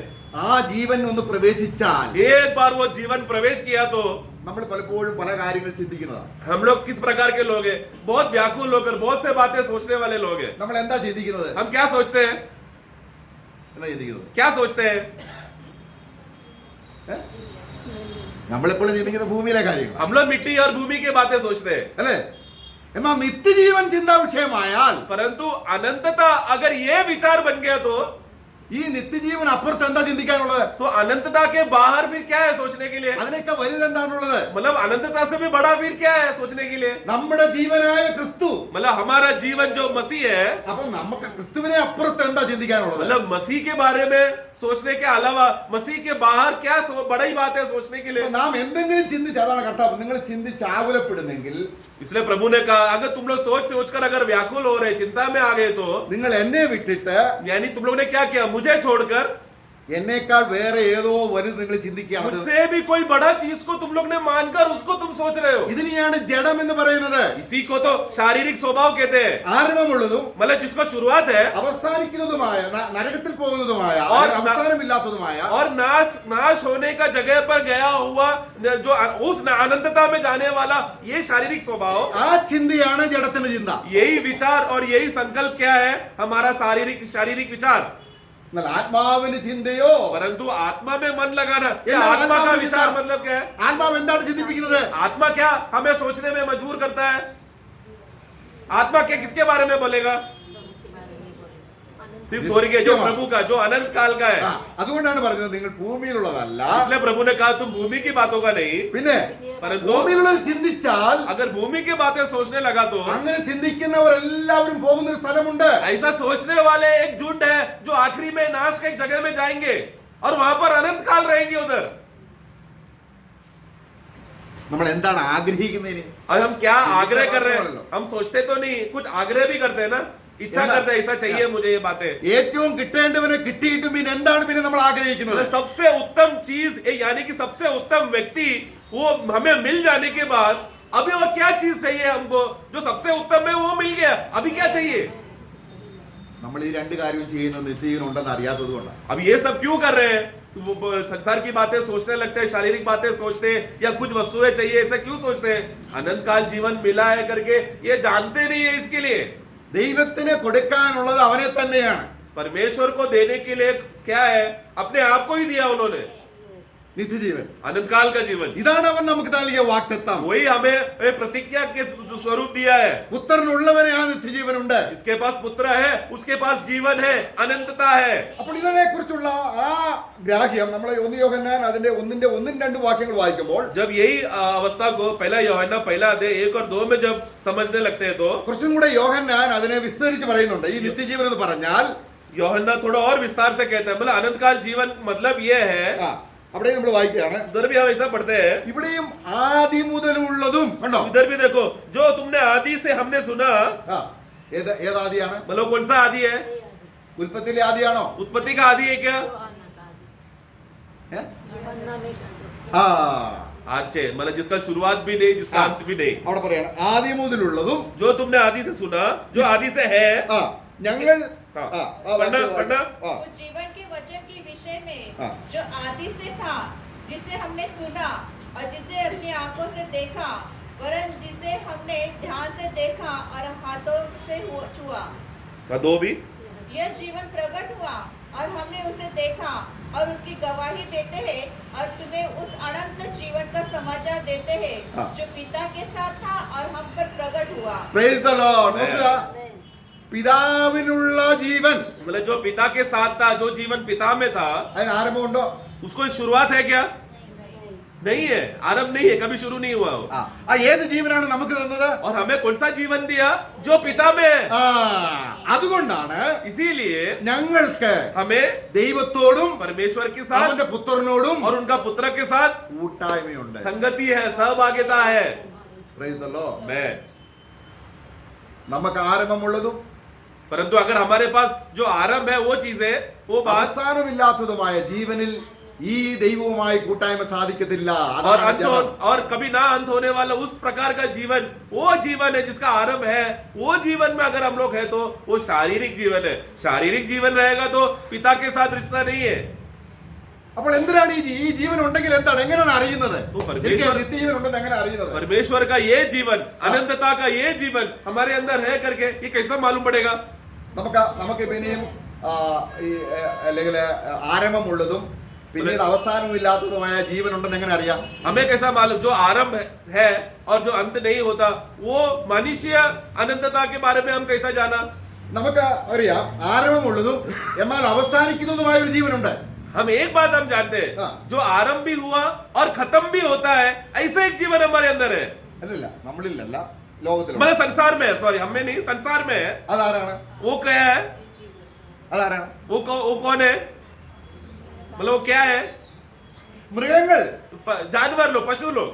ആ ജീവൻ ഒന്ന് പ്രവേശിച്ചാൽ एक बार वो जीवन प्रवेश किया तो നമ്മൾ പലപ്പോഴും പല കാര്യങ്ങൾ ചിന്തിക്കുന്നതാണ്. हम लोग किस प्रकार के लोग हैं? बहुत व्याकुल होकर बहुत से बातें सोचने वाले लोग हैं। നമ്മൾ എന്താ ചിന്തിക്കുന്നത്? हम क्या सोचते हैं? എന്താ ചിന്തിക്കുന്നത്? क्या सोचते हैं? നമ്മളെപ്പോഴും ചിന്തിക്കുന്ന ഭൂമിയിലെ കാര്യങ്ങൾ हम लोग मिट्टी और भूमि की बातें सोचते हैं, അല്ലേ? എന്നാൽ നിത്യജീവൻ ചിന്താ വിഷയമായാൽ परंतु अनंतता अगर ये विचार बन गया तो ഈ നിത്യജീവൻ അപ്പുറത്ത് എന്താ ചിന്തിക്കാനുള്ളത്? अनंतता के बाहर फिर क्या है सोचने के लिए? അതിനൊക്കെ വലുതെന്താണുള്ളത്? मतलब अनंतता से भी बड़ा फिर क्या है सोचने के लिए? നമ്മുടെ ജീവനായ ക്രിസ്തു. मतलब हमारा जीवन जो मसीह है, അപ്പൊ നമുക്ക് ക്രിസ്തുവിനെ അപ്പുറത്ത് എന്താ ചിന്തിക്കാനുള്ളത്? मतलब मसीह के बारे में सोचने के अलावा मसीह के बाहर क्या बड़ी बात है सोचने के लिए? നാം എന്തെങ്കിലും ചിന്തിച്ച്, അതാണ് കർത്താവ്, നിങ്ങൾ ചിന്തിച്ച് ആകുലപ്പെടുന്നെങ്കിൽ इसलिए प्रभु ने कहा अगर तुम लोग सोच कर अगर व्याकुल हो रहे, चिंता में आ गए, तो നിങ്ങൾ എന്നെ വിട്ടിട്ട് यानी तुम लोगों ने क्या किया? मुझे छोड़कर എന്നേക്കാൾ വേറെ ഏതോ വലുത് നിങ്ങൾ ചിന്തിക്കുകയാണ്. मुझसे भी कोई बड़ा चीज को तुम लोग ने मानकर उसको तुम सोच रहे हो। ഇതിനെയാണ് ജഡം എന്ന് പറയുന്നത്. इसी को तो शारीरिक स्वभाव कहते हैं, ആരംഭമുള്ളതും मतलब जिसको शुरुआत है അവസാനിക്കുന്നതുമായ നരകത്തിൽ പോകുന്നതുമായ और അവസാനമില്ലാത്തതുമായ और नाश होने का जगह पर गया हुआ जो उस अनंतता में जाने वाला ये शारीरिक स्वभाव, ആ ചിന്തയാണ് ജഡത്തിന്റെ ചിന്ത. यही विचार और यही संकल्प क्या है? हमारा शारीरिक विचार। എന്നാൽ ആത്മാവിന്റെ ചിന്തയോ, परंतु आत्मा में मन लगाना, ये ये आत्मा का आत्मा विचार विचार। मतलब क्या है? ആത്മാവ് എന്താണ് ചിന്തിപ്പിക്കുന്നത്? आत्मा क्या हमें सोचने में मजबूर करता है? आत्मा क्या किसके बारे में बोलेगा? सिर्फ स्वर्गीय जो प्रभु का, जो अनंत काल का है। അതുകൊണ്ടാണ് പറഞ്ഞത് നിങ്ങൾ ഭൂമിയിലുള്ളതല്ല. इसलिए प्रभु ने कहा तुम भूमि की बातों का नहीं, പിന്നെ परंतु ഭൂമിയിലുള്ളത് ചിന്തിച്ചാൽ अगर भूमि की बातें सोचने लगा तो അങ്ങനെ ചിന്തിക്കുന്നവരെല്ലാവരും പോകുന്ന ഒരു സ്ഥലമുണ്ട്. ऐसा सोचने वाले एक झुंड है जो आखिरी में नाश के एक जगह में जाएंगे और वहां पर अनंत काल रहेंगे उधर। നമ്മൾ എന്താണ് ആഗ്രഹിക്കുന്നതിന്? और हम क्या आग्रह कर रहे हैं? हम सोचते तो नहीं, कुछ आग्रह भी करते हैं ना, इच्छा करते हैं ऐसा चाहिए मुझे ये बातें। ഏറ്റവും കിട്ടേണ്ടവനെ കിട്ടിയിട്ടും പിന്നെ എന്താണ് പിന്നെ നമ്മൾ ആഗ്രഹിക്കുന്നത്? मतलब सबसे उत्तम चीज यानी कि सबसे उत्तम व्यक्ति वो हमें मिल जाने के बाद अभी और क्या चीज चाहिए हमको? जो सबसे उत्तम है वो मिल गया, अभी क्या चाहिए? നമ്മൾ ഈ രണ്ട് കാര്യവും ചെയ്യുന്നത് നിത്യജീവൻ ഉണ്ടെന്ന് അറിയാത്തത് കൊണ്ടാണ്. अब ये सब क्यों कर रहे हैं? वो संसार की बातें सोचने लगते हैं, शारीरिक बातें सोचते हैं, या कुछ वस्तुएं चाहिए, ऐसा क्यों सोचते हैं? अनंत काल जीवन मिला है करके ये जानते नहीं है इसके लिए। ദൈവത്തിന് കൊടുക്കാനുള്ളത് അവനെ തന്നെയാണ്. परमेश्वर को देने के लिए क्या है? अपने आप को ही दिया उन्होंने, നിത്യജീവൻ. अनंत काल का जीवन। ഇതാണ് അവൻ നമുക്ക് നൽകിയ വാഗ്ദത്തം. वही हमें प्रतिज्ञा के स्वरूप दिया है। പുത്രനുള്ളവനെ ആ നിത്യജീവനുണ്ട്. जिसके पास पुत्र है उसके पास जीवन है, अनंतता है। അപ്പോൾ ഇതിനെ കുറിച്ചുള്ള ആ ഗ്രാഹ്യം നമ്മൾ 1 യോഹന്നാൻ അതിന്റെ 1-2 വാക്യങ്ങൾ വായിക്കുമ്പോൾ जब यही अवस्था को पहला यूहन्ना पहला अध्याय 1 और 2 में जब समझने लगते हैं तो കുറച്ചും കൂടെ യോഹന്നാൻ അതിനെ വിസ്തരിച്ച് പറയുന്നുണ്ട്. ഈ നിത്യജീവൻ എന്ന് പറഞ്ഞാൽ यूहन्ना थोड़ा और विस्तार से कहते हैं, मतलब अनंत काल जीवन मतलब ये है। അവിടെ നമ്മൾ വായിക്കുകയാണ്. उधर भी हम ऐसा पढ़ते हैं, ഇവിടെയും ആദി മുതലുള്ളതും കണ്ടോ? इधर भी देखो, जो तुमने आदि से हमने सुना। ഏതാദിയാണ്? मतलब कौन सा आदि है? ഉൽപ്പത്തിയിലെ ആദിയാണോ? उत्पत्ति का आदि है क्या? आज से मतलब जिसका शुरुआत भी नहीं, जिसका अंत भी नहीं। അവിടെ പറയാണ് ആദി മുതലുള്ളതും जो तुमने आदि से सुना, जो आदि से है। ഞങ്ങൾ पढ़ना। उस जीवन के वचन के विषय में हाँ। जो आदि से था, जिसे हमने सुना और जिसे अपनी आंखों से देखा, वरन जिसे हमने ध्यान से देखा और हाथों से छुआ, दो भी यह जीवन प्रकट हुआ और हमने उसे देखा और उसकी गवाही देते हैं और तुम्हें उस अनंत जीवन का समाचार देते हैं हाँ। जो पिता के साथ था और हम पर प्रकट हुआ। Praise the Lord. നോക്കുക, പിതാവിനുള്ള ജീവൻ, मतलब जो पिता के साथ था, जो जीवन पिता में था, അതിന് ആരംഭമുണ്ടോ? उसको शुरुआत है क्या? नहीं है, आरंभ नहीं है, कभी शुरू नहीं हुआ वो। ആ ഏത് ജീവനാണ് നമുക്ക് തന്നത്? और हमें कौन सा जीवन दिया? जो पिता में है। അതുകൊണ്ടാണ് इसीलिए ഞങ്ങൾക്ക് हमें ദൈവത്തോടും परमेश्वर के साथ അവന്റെ പുത്രനോടും और उनका पुत्र के साथ കൂട്ടായ്മയുണ്ട്. संगति है, सहभागिता है। Praise the Lord. मैं നമുക്ക് ആരംഭമുള്ളതും परंतु अगर हमारे पास जो आरंभ है वो चीज है, वो बात അവസാനമില്ലാത്തതുമായ ജീവനിൽ ഈ ദൈവവുമായി കൂട്ടായ്മ സാധിക്കത്തില്ല. और അതാണ് ജനം. और कभी ना अंत होने वाला उस प्रकार का जीवन, वो जीवन है जिसका आरंभ है। वो जीवन में अगर हम लोग है तो वो शारीरिक जीवन है। शारीरिक जीवन रहेगा तो पिता के साथ रिश्ता नहीं है। അപ്പോൾ എന്തിനാണ് ഈ ജീവൻ ഉണ്ടെങ്കിൽ എന്താണ്, എങ്ങനെയാണ് അറിയുന്നത്? परमेश्वर- എനിക്ക് നിത്യജീവൻ ഉണ്ടെന്ന് എങ്ങനെ അറിയുന്നത്? परमेश्वर का ये जीवन, अनंतता का ये जीवन हमारे अंदर है करके ये कैसा मालूम पड़ेगा? നമുക്ക് പിന്നെയും അല്ലെങ്കിൽ ആരംഭമുള്ളതും പിന്നീട് അവസാനമില്ലാത്തതുമായ ജീവൻ ഉണ്ടെന്ന് എങ്ങനെ അറിയാം? हमें कैसा मालूम? जो आरंभ है और जो अंत नहीं होता, वो मनुष्य अनंतता के बारे में हम कैसा जाना? നമുക്ക് അറിയാം ആരംഭമുള്ളതും എന്നാൽ അവസാനിക്കുന്നതുമായ ഒരു ജീവനുണ്ട്. हम एक बात हम जानते हैं, हाँ। जो आरंभ भी हुआ और खत्म भी होता है, ऐसा एक जीवन हमारे अंदर है। അല്ലല്ല, നമ്മളിലല്ല, ലോകത്തിലുള്ള. मतलब संसार में है, सॉरी हमें नहीं, संसार में है। അതാരാണ്? वो क्या है? അതാരാണ്? वो कौन है? मतलब वो क्या है? മൃഗങ്ങൾ. जानवर लोग, पशु लोग।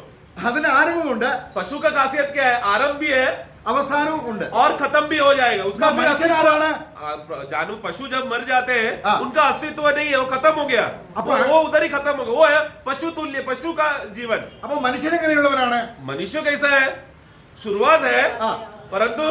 അതിന് ആരംഭമുണ്ട്, पशु का खासियत क्या है? आरंभ भी है അവസാനവും ഉണ്ട്. और खत्म भी हो जाएगा उसका। फिर മനുഷ്യനാരാണ്? जानवर पशु जब मर जाते हैं, हाँ। उनका अस्तित्व नहीं है, वो खत्म हो गया। अब वो उधर ही खत्म हो गया। वो है पशु तुल्य, पशु का जीवन। അപ്പൊ മനുഷ്യനെങ്ങനെയുള്ളവനാണ്? मनुष्य कैसा है? शुरुआत है हाँ। परंतु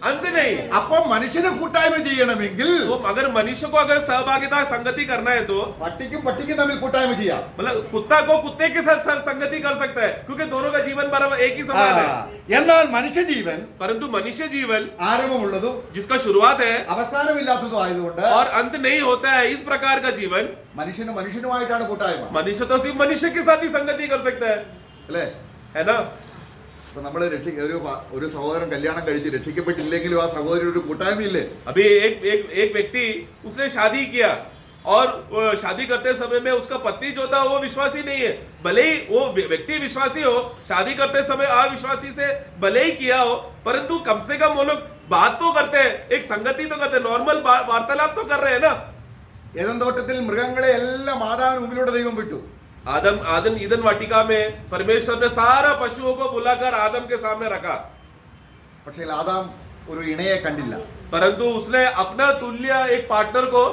अंत नहीं। അപ്പൊ മനുഷ്യനെ കൂട്ടായ്മ ചെയ്യണമെങ്കിൽ तो अगर मनुष्य को अगर सहभागिता संगति करना है तो പട്ടിക്കും തമ്മിൽ കൂട്ടായ്മ ചെയ്യാം. मतलब कुत्ता को कुत्ते के साथ संगति कर सकता है, क्योंकि दोनों का जीवन बराबर एक ही समान है। എന്നാൽ മനുഷ്യജീവൻ परंतु मनुष्य जीवन ആരംഭമുള്ളതും जिसका शुरुआत है അവസാനമില്ലാത്തതും ആയതുകൊണ്ട് और अंत नहीं होता है, इस प्रकार का जीवन മനുഷ്യനുമായിട്ടാണ് കൂട്ടായ്മ. मनुष्य तो सिर्फ मनुष्य के साथ ही संगति कर सकता है, അല്ലേ? है ना? ഇപ്പൊ നമ്മള് ഒരു സഹോദരൻ കല്യാണം കഴിച്ച് രക്ഷിക്കപ്പെട്ടില്ലെങ്കിലും ആ സഹോദരൻ ഒരു കൂട്ടായ്മയില്ലേ? अभी एक व्यक्ति उसने शादी किया और शादी करते समय में उसका पत्नी जो था वो विश्वासी नहीं है, भले ही वो व्यक्ति विश्वासी हो, शादी करते समय अविश्वासी से भले ही किया हो, परंतु कम से कम वो लोग बात तो करते हैं, एक संगति तो करते हैं, नॉर्मल वार्तालाप तो कर रहे हैं ना। ഏദൻ തോട്ടത്തിൽ മൃഗങ്ങളെ എല്ലാം ആദാമിന് മുമ്പിലൂടെ ദൈവം വിട്ടു. आदम ईदन वाटिका में परमेश्वर ने सारा पशुओं को बुलाकर आदम के सामने रखा, പക്ഷേ ആദാം ഒരു ഇണയെ കണ്ടില്ല. परंतु उसने अपना तुल्य एक पार्टनर को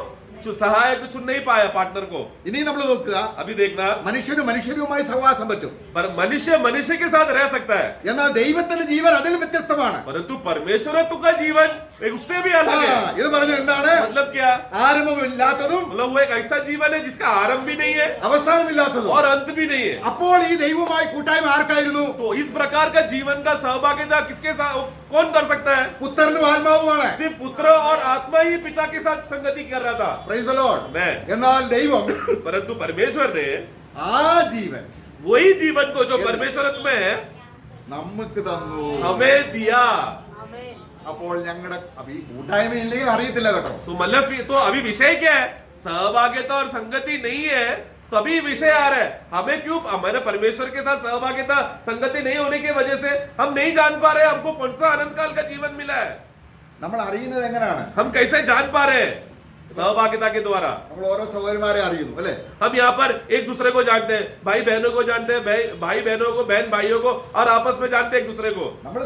सहायक चुन नहीं पाया, पार्टनर को। ഇനി നമ്മൾ നോക്കുക, अभी देखना, മനുഷ്യന് മനുഷ്യരുമായി സഹവാസം പറ്റും, पर मनुष्य मनुष्य के साथ रह सकता है, എന്നാൽ ദൈവത്തിന്റെ ജീവൻ അതിൽ വ്യത്യസ്തമാണ്. परंतु परमेश्वर का जीवन एक उससे भी अलग है। ഇത് പറഞ്ഞ എന്താണ്? मतलब क्या? ആരംഭമില്ലാത്തതും मतलब वो एक ऐसा जीवन है जिसका आरंभ भी नहीं है അവസാനമില്ലാത്തതും. और अंत भी नहीं है। അപ്പോൾ ഈ ദൈവവുമായി കൂട്ടായ്മ ആർക്കായിരുന്നു? तो इस प्रकार का जीवन का सहभागिता किसके साथ, कौन कर सकता है? പുത്രനും ആത്മാവുമാണ്. सिर्फ पुत्र और आत्मा ही पिता के साथ संगति कर रहा था। Praise the Lord. मैं എന്നാൽ ദൈവം परंतु परमेश्वर ने ആ ജീവൻ वही जीवन को जो परमेश्वरत्व में है നമുക്ക് തന്നു. हमें दिया। आमेन। അപ്പോൾ ഞങ്ങളുടെ ഈ കൂട്ടായ്മ ഇല്ലെങ്കിൽ അറിയത്തില്ല കേട്ടോ. तो मतलब तो अभी विषय क्या है? सहभागिता और संगति नहीं है, तभी विषय आ रहा है। हमें क्यों, हमारे परमेश्वर के साथ सहभागिता संगति नहीं होने की वजह से हम नहीं जान पा रहे हमको कौन सा अनंत काल का जीवन मिला है। നമ്മൾ അറിയുന്നത് എങ്ങനെയാണ്? हम कैसे जान पा रहे हैं? सहभागिता के द्वारा। നമ്മൾ ഓരോ സഹോദരന്മാരെ അറിയുന്നു അല്ലേ? हम यहाँ पर एक दूसरे को जानते हैं, भाई बहनों को जानते हैं, भाई बहनों को, बहन भाइयों को, और आपस में जानते हैं एक दूसरे को। നമ്മൾ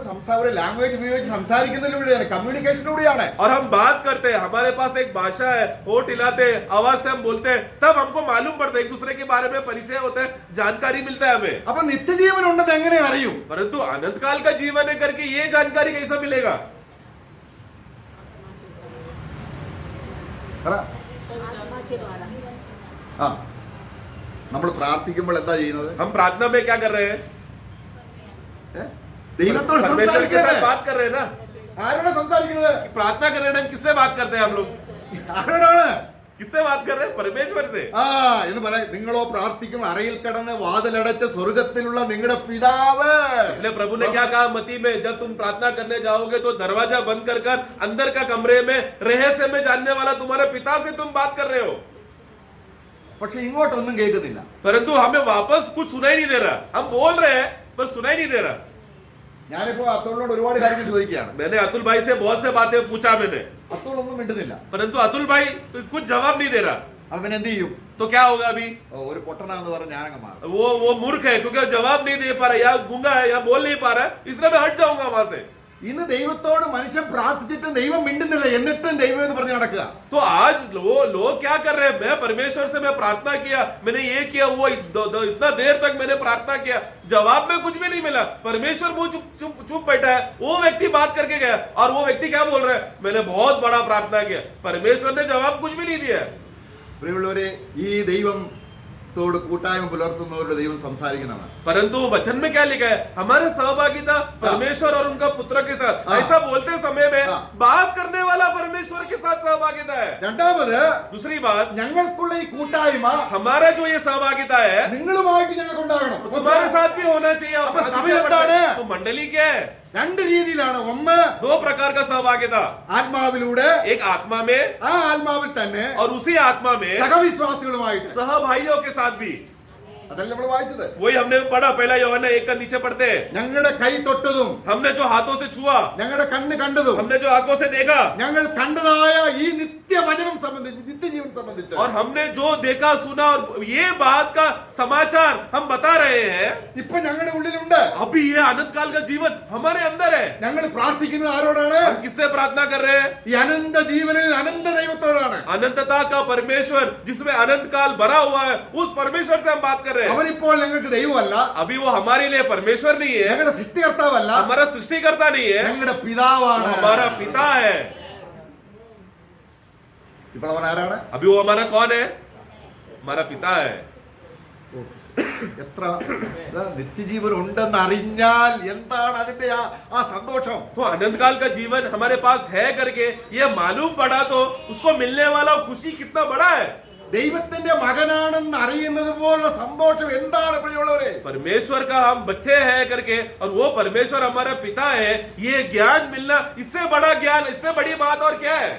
ഒരു ലാംഗ്വേജ് ഉപയോഗിച്ച് സംസാരിക്കുന്നതിലൂടെയാണ്, കമ്മ്യൂണിക്കേഷനിലൂടെയാണ്. और हम बात करते हैं, हमारे पास एक भाषा है, होठ हिलाते हैं, आवाज से हम बोलते हैं, तब हमको मालूम पड़ता है, एक दूसरे के बारे में परिचय होता है, जानकारी मिलता है हमें। അപ്പൊ നിത്യജീവൻ ഉണ്ടെന്ന് എങ്ങനെ അറിയും? परंतु अनंत काल का जीवन है करके ये जानकारी कैसा मिलेगा? आत्मा के द्वारा। ആ നമ്മൾ പ്രാർത്ഥിക്കുമ്പോൾ എന്താ ചെയ്യുന്നത്? हम प्रार्थना में क्या कर रहे हैं? ദൈവത്തോട് परमेश्वर के साथ സംസാരിക്കുന്നത്. बात कर रहे हैं ना। ആരോടാ സംസാരിക്കുന്നത്? प्रार्थना कर रहे हैं, हम किससे बात करते हैं? हम लोग ആരോടാണ്? किससे बात कर रहे हैं? परमेश्वर से। ആ എന്ന് പറയാം, നിങ്ങളോ പ്രാർത്ഥിക്കും അറയിൽ കടന്ന് വാതിലടച്ച സ്വർഗത്തിലുള്ള നിങ്ങളുടെ പിതാവ്. इसलिए प्रभु ने क्या कहा मती में, जब तुम प्रार्थना करने जाओगे तो दरवाजा बंद कर कर अंदर का कमरे में रहस्य में जानने वाला तुम्हारे पिता से तुम बात कर रहे हो। പക്ഷെ ഇങ്ങോട്ടൊന്നും കേൾക്കുന്നില്ല. परंतु हमें वापस कुछ सुनाई नहीं दे रहा, हम बोल रहे हैं पर सुनाई नहीं दे रहा। ഞാനിപ്പോ അത്തോളിനോട് ഒരുപാട് കാര്യങ്ങൾ ചോദിക്കുകയാണ്. मैंने अतुल भाई से बहुत से बातें पूछा मैंने, അത്തോളൊന്നും മിണ്ടുന്നില്ല. परंतु अतुल भाई कुछ जवाब नहीं दे रहा। അവൻ എന്ത് ചെയ്യും? तो क्या होगा अभी? ഒരു പൊട്ടനാന്ന് പറഞ്ഞ് ഞാനങ്ങ് മാറും. वो मूर्ख है क्योंकि जवाब नहीं दे पा रहा, या गूंगा है, या बोल नहीं पा रहा है, इसलिए मैं हट जाऊंगा वहां से। ഇന്ന് ദൈവത്തോട് മനുഷ്യൻ പ്രാർത്ഥിച്ചിട്ട് ദൈവം മിണ്ടുന്നില്ല, എന്നിട്ടും ദൈവം എന്ന് പറഞ്ഞ് നടക്കുക. तो आज लोग क्या कर रहे हैं? मैं परमेश्वर से मैं प्रार्थना किया, मैंने ये किया, वो इतना देर तक मैंने प्रार्थना किया, जवाब में कुछ भी नहीं मिला, परमेश्वर वो चुप बैठा है। वो व्यक्ति बात करके गया और वो व्यक्ति क्या बोल रहा है? मैंने बहुत बड़ा प्रार्थना किया, परमेश्वर ने जवाब कुछ भी नहीं दिया। പ്രിയമുള്ളവരെ, ഈ ദൈവത്തോട് കൂട്ടായ്മ പുലർത്തുന്നവരുടെ ദൈവം സംസാരിക്കുന്നതാണ്. परंतु वचन में क्या लिखा है? हमारे सहभागिता परमेश्वर और उनका पुत्र के साथ, ऐसा बोलते समय में बात करने वाला परमेश्वर के साथ सहभागिता है। രണ്ടാമത്, दूसरी बात, ഞങ്ങൾക്കുള്ള ഈ കൂട്ടായ്മ हमारा जो ये सहभागिता है നിങ്ങളുമായിട്ട് ഞങ്ങൾക്കുണ്ടാകണം. तुम्हारे साथ भी होना चाहिए। अब सभी എന്താണ്? तो मंडली क्या है? രണ്ട് രീതിയിലാണ്. ഒന്ന്, दो प्रकार का सहभागिता, ആത്മാവിലൂടെ, एक आत्मा में ആ ആത്മാവിൽ തന്നെ और उसी आत्मा में സഹവിശ്വാസികളുമായിട്ട്. सहभाइयों के साथ भी। അതല്ല നമ്മൾ വായിച്ചത്. वही हमने पढ़ा, पहला यूहन्ना 1 का नीचे पढ़ते हैं, ഞങ്ങളുടെ കൈ തൊട്ടതും हमने जो हाथों से छुआ, ഞങ്ങളുടെ കണ്ണ് കണ്ടതും हमने जो आंखों से देखा, ഞങ്ങൾ കണ്ടതായ ഈ നിത്യവചനം സംബന്ധിച്ച്, നിത്യജീവൻ സംബന്ധിച്ച് और हमने जो देखा सुना और ये बात का समाचार हम बता रहे हैं। ഇപ്പൊ ഞങ്ങളുടെ ഉള്ളിലുണ്ട്. अभी ये अनंत काल का जीवन हमारे अंदर है। ഞങ്ങൾ പ്രാർത്ഥിക്കുന്നത് ആരോടാണ്? हम किससे प्रार्थना कर रहे हैं? ഈ അനന്ത ജീവനിൽ അനന്ത ദൈവത്തോടാണ്. अनंतता का परमेश्वर जिसमें अनंत काल भरा हुआ है, उस परमेश्वर से हम बात कर रहे हैं। അവനിപ്പോൾ ഞങ്ങൾക്ക് ദൈവമല്ല, अभी वो हमारे लिए परमेश्वर नहीं है, ഞങ്ങളുടെ സൃഷ്ടികർത്താവല്ല, हमारा सृष्टिकर्ता नहीं है, ഞങ്ങളുടെ പിതാവാണ്. हमारा पिता है। ഇപ്പോൾ അവൻ ആരാണ്? अभी वो हमारा कौन है? हमारा पिता है। എത്ര നിത്യജീവൻ ഉണ്ടെന്ന് അറിഞ്ഞാൽ എന്താണ് അതിന്റെ ആ സന്തോഷം? तो अनंत काल का जीवन हमारे पास है करके ये मालूम पड़ा तो उसको मिलने वाला खुशी कितना बड़ा है। ദൈവത്തിന്റെ മകനാണെന്ന് അറിയുന്നത് പോലുള്ള സന്തോഷം എന്താണ് പ്രിയമുള്ളവരെ? परमेश्वर का हम बच्चे हैं करके और वो परमेश्वर हमारा पिता है, ये ज्ञान मिलना, इससे बड़ा ज्ञान, इससे बड़ी बात और क्या है?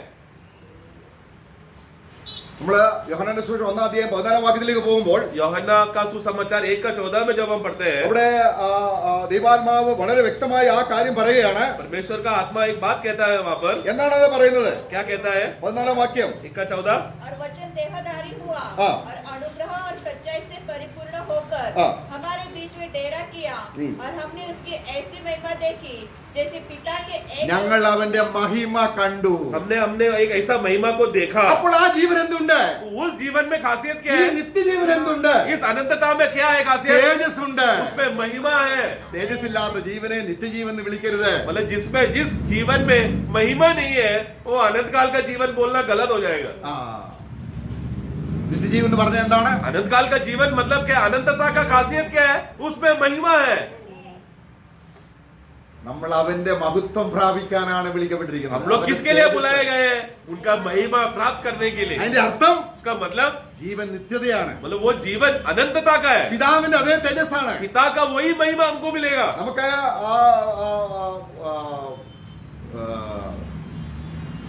നമ്മള് യോഹന്നാന്റെ സുവിശേഷം 1-14 വാക്യത്തിലേക്ക് പോകുമ്പോൾ യോഹന്നാ का सुसमाचार 1:14 में जब हम पढ़ते हैं, അവിടെ ദൈവാത്മാവ് വളരെ വ്യക്തമായി ആ കാര്യം പറയുകയാണ്. परमेश्वर का आत्मा एक बात कहता है वहां पर. എന്താണ് അത് പറയുന്നത്? क्या कहता है? 14 വാക്യം. 1:14. और वचन देहधारी हुआ हाँ। और अनुग्रह और सच्चाई से परिपूर्ण होकर हाँ। हमारे बीच में डेरा किया और हमने उसकी ऐसी महिमा देखी जैसे पिता के एक ഞങ്ങൾ അവന്റെ മഹിമ കണ്ടു. हमने एक ऐसा महिमा को देखा. അപ്പോൾ ആ ജീവൻ എന്തുണ്ട്? उस जीवन में खासियत क्या ഈ है? നിത്യജീവൻ എന്തുണ്ട്? इस अनंतता में क्या है खासियत? തേജസ് ഉണ്ട്. उसमें महिमा है. തേജസ് ഇല്ലാത്ത ജീവനെ നിത്യജീവൻ എന്ന് വിളിക്കരുത്. मतलब जिस जीवन में महिमा नहीं है, वो अनंत काल का जीवन बोलना गलत हो जाएगा. ആ നിത്യജീവൻ എന്ന് പറഞ്ഞാൽ എന്താണ്? अनंत काल का जीवन मतलब क्या? अनंतता का खासियत क्या है? उसमें महिमा है. നമ്മൾ അവന്റെ മഹത്വം പ്രാപിക്കാനാണ് हम വിളിക്കപ്പെട്ടിരിക്കുന്നത്. लोग അവന്റെ किसके लिए തേജസ്. बुलाए गए हैं? उनका महिमा प्राप्त करने के लिए. അതിന്റെ അർത്ഥം उसका मतलब ജീവൻ നിത്യതയാണ്. वो जीवन अनंतता का है. പിതാവിന്റെ അതേ തേജസ്സാണ്. पिता का वही महिमा हमको मिलेगा. നമുക്ക്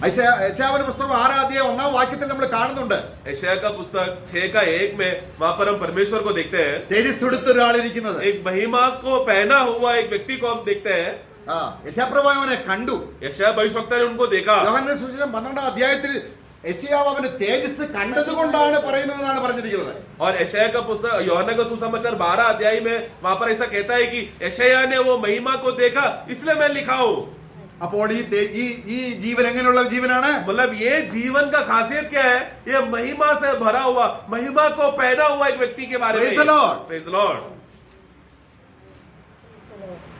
യശയാവിന്റെ പുസ്തകം 6-1 വാക്യത്തിൽ നമ്മൾ കാണുന്നുണ്ട്. यशायाह का पुस्तक 6:1 में वहां पर हम परमेश्वर को देखते हैं. തേജസ് എടുത്ത ഒരാളിരിക്കുന്നത്. एक महिमा को पहना हुआ एक व्यक्ति को हम देखते हैं. യശയാപ്രവാചകനെ കണ്ടു. यशायाह भविष्यवक्ता ने उनको देखा. യോഹന്നാന്റെ സുവിശേഷം 12 അധ്യായത്തിൽ യശയാവ് അവന്റെ തേജസ് കണ്ടതുകൊണ്ടാണ് പറയുന്നതെന്നാണ് പറഞ്ഞിരിക്കുന്നത്. और यशायाह का पुस्तक यूहन्ना का सुसमाचार 12 अध्याय में वहां पर ऐसा कहता है कि यशायाह ने वो महिमा को देखा, इसलिए मैं लिखा हूं. അപ്പോൾ ഈ ജീവൻ എങ്ങനെയുള്ള ജീവനാണ്? मतलब ये जीवन का खासियत क्या है? ये महिमा से भरा हुआ, महिमा को पहना हुआ एक व्यक्ति के बारे में. Praise the Lord. Praise the Lord.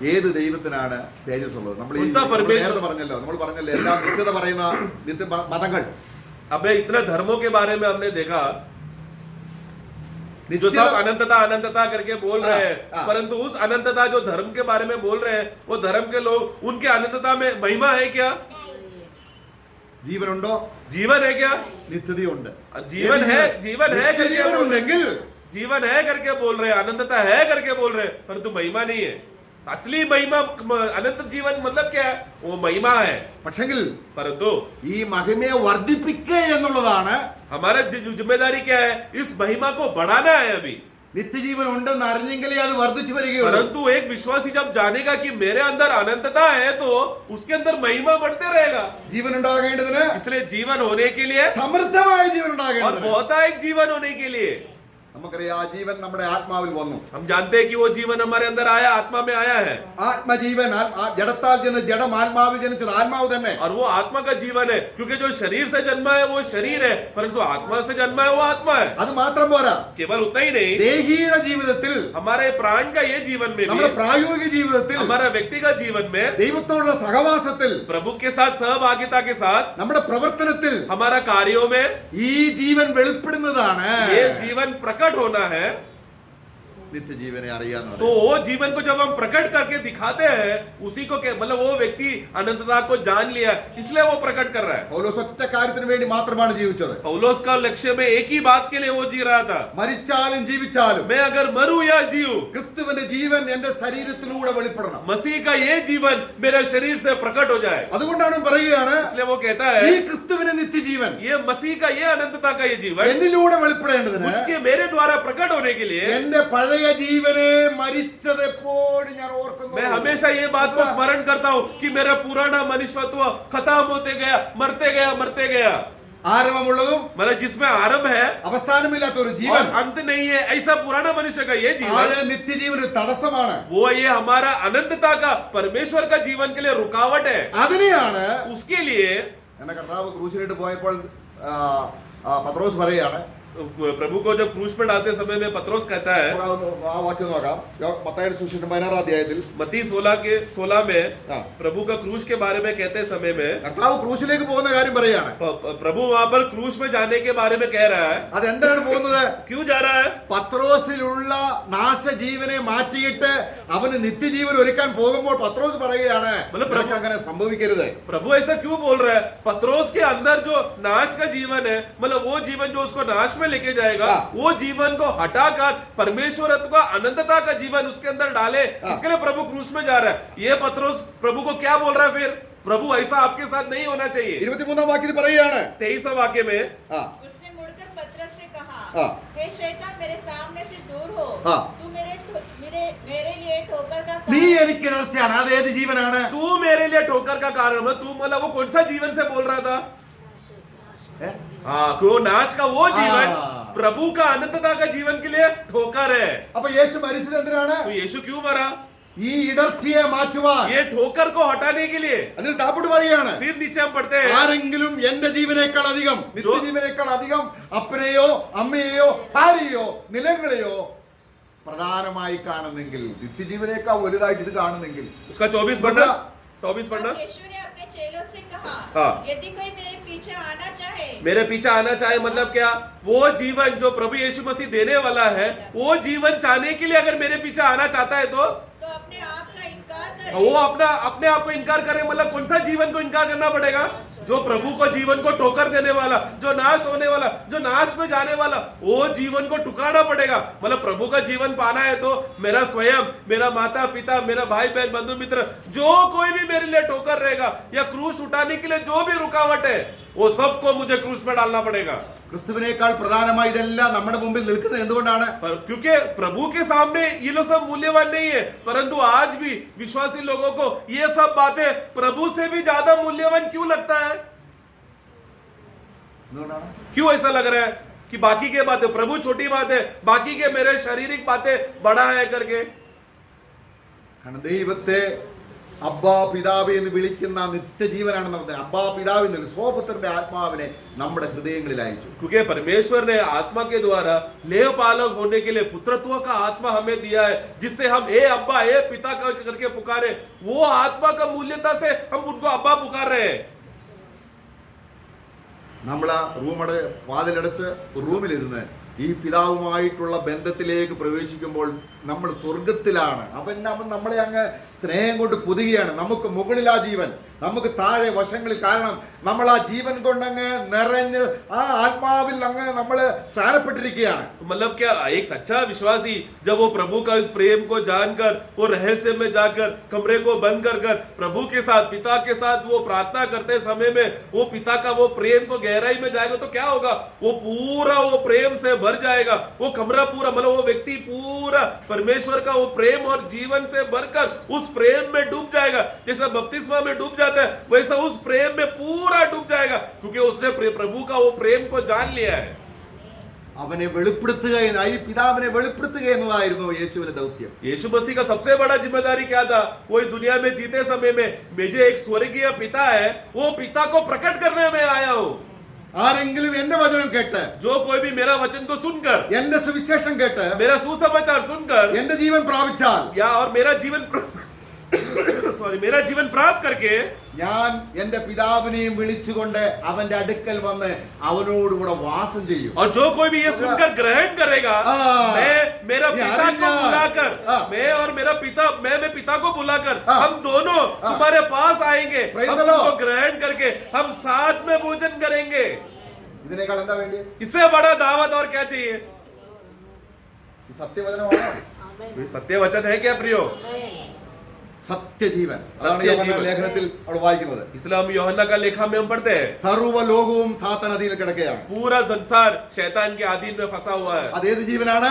ഏത് ദൈവത്തിനാണ് തേജസ് ഉള്ളത്? നമ്മൾ ഉത്സാഹ പരമേശ്വര- നേരത്തെ പറഞ്ഞല്ലോ എല്ലാ നിത്യത പറയുന്ന മതങ്ങൾ, अब इतने धर्मों के बारे में हमने देखा जो नित्य- सब अनंतता अनंतता करके बोल रहे हैं, हाँ। परंतु उस अनंतता जो धर्म के बारे में बोल रहे हैं, वो धर्म के लोग, उनके अनंतता में महिमा है क्या? ജീവനുണ്ടോ? जीवन है क्या? നിത്യതയുണ്ട്. जीवन है करके ജീവൻ बोल रहे ഉണ്ടെങ്കിൽ हैं. जीवन है करके बोल रहे हैं, अनंतता है करके बोल रहे हैं, परंतु महिमा नहीं है. असली महिमा, अनंत जीवन मतलब क्या है? वो महिमा है. പക്ഷെങ്കിൽ परंतु ഈ മഹിമയെ വർദ്ധിപ്പിക്കുക എന്നുള്ളതാണ്. हमारा जिम्मेदारी क्या है? इस महिमा को बढ़ाना है. अभी നിത്യജീവൻ ഉണ്ടെന്ന് അറിഞ്ഞെങ്കിലേ അത് വർദ്ധിച്ചു വരികയുള്ളൂ. परंतु एक विश्वासी जब जानेगा कि मेरे अंदर अनंतता है, तो उसके अंदर महिमा बढ़ते रहेगा. ജീവൻ ഉണ്ടാകേണ്ടതിന് इसलिए जीवन होने के लिए സമൃദ്ധമായ ജീവൻ और ഉണ്ടാകേണ്ടതിന് बहुतायत जीवन होने के लिए നമുക്കറിയാം ആ ജീവൻ നമ്മുടെ ആത്മാവിൽ വന്നു. हम जानते हैं कि वो जीवन हमारे अंदर आया, आत्मा में आया है. ആത്മജീവൻ ജഡത്താൽ ജനിച്ച ജഡം ആത്മാവിൽ ജനിച്ചത് ആത്മാവ് തന്നെ. और वो आत्मा का जीवन है, क्योंकि जो शरीर से जन्मा है वो शरीर है, परंतु आत्मा से जन्मा है वो आत्मा है. അത് മാത്രം പോരാ, केवल उतना ही नहीं, ദേഹീയ ജീവിതത്തിൽ हमारे प्राण का ये जीवन में നമ്മുടെ भी, പ്രായോഗിക ജീവിതത്തിൽ हमारा व्यक्तिगत जीवन में ദൈവത്തോടുള്ള സഹവാസത്തിൽ प्रभु के साथ सहभागिता के साथ, നമ്മുടെ പ്രവർത്തനത്തിൽ हमारा कार्यों में ഈ ജീവൻ വെളിപ്പെടുന്നതാണ്. ये जीवन प्रकट होना है. നിത്യജീവനെ അറിയാന്ന് तो वो जीवन को जब हम प्रकट करके दिखाते हैं, उसी को मतलब वो व्यक्ति अनंतता को जान लिया, इसलिए वो प्रकट कर रहा है. പൗലോസ് ഒറ്റ കാര്യത്തിന് വേണ്ടി മാത്രമാണ് ജീവിച്ചത്. पौलुस का लक्ष्य में एक ही बात के लिए वो जी रहा था. മരിച്ചാലും ജീവിച്ചാലും मैं अगर मरूं या जीऊं, ക്രിസ്തുവിന്റെ ജീവൻ എന്റെ ശരീരത്തിലൂടെ വെളിപ്പെടണം. मसीह का ये जीवन मेरे शरीर से प्रकट हो जाए. അതുകൊണ്ടാണ് പറയുകയാണ് इसलिए वो कहता ഈ है ക്രിസ്തുവിന്റെ നിത്യജീവൻ ये मसीह का ये अनंतता का ये जीवन എന്നിലൂടെ വെളിപ്പെടേണ്ടതിന് मुझके मेरे द्वारा प्रकट होने के लिए എന്റെ പഴയ ജീവനെ മരിച്ചത് എപ്പോഴും ഞാൻ ഓർക്കുന്നു. मैं हमेशा ये बात को स्मरण करता हूँ कि मेरा पुराना मनुष्यत्व खत्म होते गया, मरते गया. ആരംഭമുള്ളതും मतलब जिसमें आरंभ है അവസാനമില്ലാത്ത ഒരു और ജീവൻ, अंत नहीं है, ऐसा पुराना मनुष्य का ये ആ जीवन, നിത്യജീവൻ ഒരു തടസ്സമാണ്. वो ये हमारा अनंतता का, परमेश्वर का जीवन के लिए रुकावट है. അതിനെയാണ് उसके लिए എന്നെ കർത്താവ് ക്രൂശിലിട്ട് പോയപ്പോൾ പത്രോസ് പറയാണ്, प्रभु को जब क्रूस में डालते समय में पत्रोस कहता है, ആ വാക്യം നോക്കാം. മത്തായിയുടെ സുവിശേഷം 16 അധ്യായത്തിൽ मत्ती 16 में हाँ। प्रभु का क्रूस के बारे में कहते समय में കർത്താവ് ക്രൂശിലേക്ക് പോകുന്ന കാര്യം പറയാണ്. प्रभु वहां पर क्रूस में जाने के बारे में कह रहा है. അതെന്താണ് പോകുന്നത്? क्यों जा रहा है? പത്രോസിലുള്ള നാശജീവനെ മാറ്റിയിട്ട് അവന് നിത്യജീവൻ ഒരുക്കാൻ പോകുമ്പോൾ പത്രോസ് പറയുകയാണ്, നിനക്ക് അങ്ങനെ സംഭവിക്കരുത്. प्रभु ऐसा क्यों बोल रहा है? पत्रोस के अंदर जो नाश का जीवन है, मतलब वो जीवन जो उसको नाश में में लेके जाएगा, हाँ। वो जीवन को हटाकर परमेश्वरत्व का अनंतता का जीवन उसके अंदर डाले, हाँ। इसके लिए प्रभु क्रूस में जा रहा है। ये पत्रोस प्रभु को क्या बोल रहा है फिर? प्रभु ऐसा आपके साथ नहीं होना चाहिए। 23 വാക്യത്തിൽ പറയുകയാണ് 23वां वाक्य में ആ उसने मुड़कर पतरस से कहा, हाँ। हे शैतान, मेरे सामने से दूर हो। हाँ। तू मेरे लिए ठोकर का നീ कारण। എനിക്ക് ഇടർച്ചയാണ്. അത് ഏത് ജീവനാണ്? तू मेरे लिए ठोकर का कारण है। तू मतलब वो कौन सा जीवन से बोल रहा था? ഏ? हाँ, वो नाश का वो जीवन हाँ। प्रभु का अनंतता का जीवन के लिए ठोकर है। അപ്പൊ യേശു മരിച്ചത് എന്തിനാണ്? तो यीशु क्यों मरा? ഈ ഇടർച്ചയെ മാറ്റുവാൻ. ये ठोकर को हटाने के लिए। അതിൽ താപ്പോട്ട് പറയുകയാണ്, फिर नीचे हम पढ़ते हैं, ആരെങ്കിലും എന്റെ ജീവനേക്കാൾ അധികം, നിത്യജീവനേക്കാൾ അധികം അപ്പനെയോ അമ്മയെയോ ഭാര്യയോ നിലങ്ങളെയോ പ്രധാനമായി കാണുന്നെങ്കിൽ, നിത്യജീവനേക്കാൾ വലുതായിട്ട് ഇത് കാണുന്നെങ്കിൽ, उसका 24 पढ़ना, 24 पढ़ना। तब यीशु ने अपने चेलों से कहा, हाँ। यदि कोई मेरे पीछे आना चाहे, मेरे पीछे आना चाहे मतलब क्या? वो जीवन जो प्रभु यीशु मसीह देने वाला है, वो जीवन चाहने के लिए अगर मेरे पीछे आना चाहता है तो अपने आप का इनकार करे। वो अपने आप को इनकार करे। मतलब कौन सा जीवन को इनकार करना पड़ेगा? जो प्रभु को जीवन को ठोकर देने वाला, जो नाश होने वाला, जो नाश में जाने वाला, वो जीवन को टुकराना पड़ेगा। मतलब प्रभु का जीवन पाना है तो मेरा स्वयं, मेरा माता पिता, मेरा भाई बहन, बंधु मित्र, जो कोई भी मेरे लिए ठोकर रहेगा या क्रूस उठाने के लिए जो भी रुकावट है, वो सबको मुझे क्रूस में डालना पड़ेगा। ക്രിസ്തുവിനേക്കാൾ പ്രധാനമായി ഇതെല്ലാം നമ്മുടെ മുമ്പിൽ നിൽക്കുന്നത് എന്തുകൊണ്ടാണ്? क्योंकि प्रभु के सामने ये लोग सब मूल्यवान नहीं है, परंतु आज भी विश्वासी लोगों को ये सब बातें प्रभु से भी ज्यादा मूल्यवान क्यों लगता है? എന്തുകൊണ്ടാണ്? क्यों ऐसा लग रहा है कि बाकी के बातें प्रभु छोटी बात है, बाकी के मेरे शारीरिक बातें बड़ा है करके? കാരണം ദൈവത്തെ അബ്ബാ പിതാവ് എന്ന് വിളിക്കുന്ന നിത്യജീവനാണ് നമ്മുടെ അബ്ബാ പിതാവ് എന്നല്ല, സ്വപുത്രന്റെ ആത്മാവിനെ നമ്മുടെ ഹൃദയങ്ങളിൽ അയച്ചു. क्योंकि परमेश्वर ने आत्मा के द्वारा लेव पालक होने के लिए पुत्रत्व का आत्मा हमें दिया है, जिससे हम ए अब्बा ए पिता करके पुकारे। वो आत्मा का मूल्यता से हम उनको अब्बा पुकार रहे हैं। നമ്മൾ ആ വാതിലടച്ച് റൂമിലിരുന്ന് ഈ പിതാവുമായിട്ടുള്ള ബന്ധത്തിലേക്ക് പ്രവേശിക്കുമ്പോൾ നമ്മൾ സ്വർഗത്തിലാണ്. അവൻ നമ്മളെ അങ്ങ് സ്നേഹം കൊണ്ട് പൊതുകയാണ്. നമുക്ക് മുകളിൽ ആ ജീവൻ, നമുക്ക് താഴെ വശങ്ങളിൽ. കാരണം നമ്മൾ ആ ജീവൻ കൊണ്ടങ്ങ് നിറഞ്ഞ് ആ ആത്മാവിൽ അങ്ങ് നമ്മൾ സ്നാനപ്പെട്ടിരിക്കുകയാണ്. मतलब क्या, एक सच्चा विश्वासी जब वो प्रभु का इस प्रेम को जानकर वो रहस्य में जाकर कमरे को बंद कर प्रभु के साथ, पिता के साथ वो प्रार्थना करते समय में वो पिता का वो प्रेम को गहराई में जाएगा तो क्या होगा? वो पूरा वो प्रेम से भर जाएगा। वो कमरा पूरा, मतलब वो व्यक्ति पूरा परमेश्वर का वो प्रेम और जीवन से भरकर उस प्रेम में डूब जाएगा। जैसा बपतिस्मा में डूब जाता है, वैसा उस प्रेम में पूरा डूब जाएगा, क्योंकि उसने प्रभु का वो प्रेम को जान लिया है। അവനെ വെളിപ്പെടുത്തുക ഈ പിതാവിനെ വെളിപ്പെടുത്തുക എന്നതായിരുന്നു യേശുവിന്റെ ദൗത്യം. यीशु मसीह का सबसे बड़ा जिम्मेदारी क्या था? वो इस दुनिया में जीते समय में मुझे एक स्वर्गीय पिता है, वो पिता को प्रकट करने में आया हूँ। ആരെങ്കിലും എന്റെ വചനം കേട്ട്, जो कोई भी मेरा वचन को सुनकर, എന്റെ സുവിശേഷം കേട്ട് मेरा सुसमाचार सुनकर എന്റെ ജീവൻ പ്രാപിച്ചാൽ, या और मेरा जीवन मेरा जीवन प्राप्त करके, ഞാൻ എന്റെ പിതാവിനെയും വിളിച്ചുകൊണ്ട് അവന്റെ അടുക്കൽ വന്ന് അവനോടുകൂടെ വാസം ചെയ്യും. और जो कोई भी ये सुनकर ग्रहण करेगा, मैं मेरा ये पिता को आनंद बुलाकर, मैं और मेरा पिता, मैं पिता को बुलाकर, हम दोनों तुम्हारे पास आएंगे, Praise हम the Lord. तुमको ग्रहण करके हम साथ में भोजन करेंगे। ഇതിനേക്കാൾ എന്താ വേണ്ടി? इससे बड़ा दावत और क्या चाहिए? സത്യവചനമാണോ? ये सत्य वचन है क्या प्रियो? സത്യജീവൻ. അതാണ് സത്യജീവൻ. യോഹന്നാൻ ലേഖനത്തിൽ അവിടെ വായിക്കുന്നത്. इस्लाम यूहन्ना का लेखा में हम पढ़ते हैं, സർവ്വ ലോകവും സാത്താൻ അധീന കിടക്കുകയാണ്. पूरा संसार शैतान के अधीन में फंसा हुआ है। അതേത് ജീവനാണ്?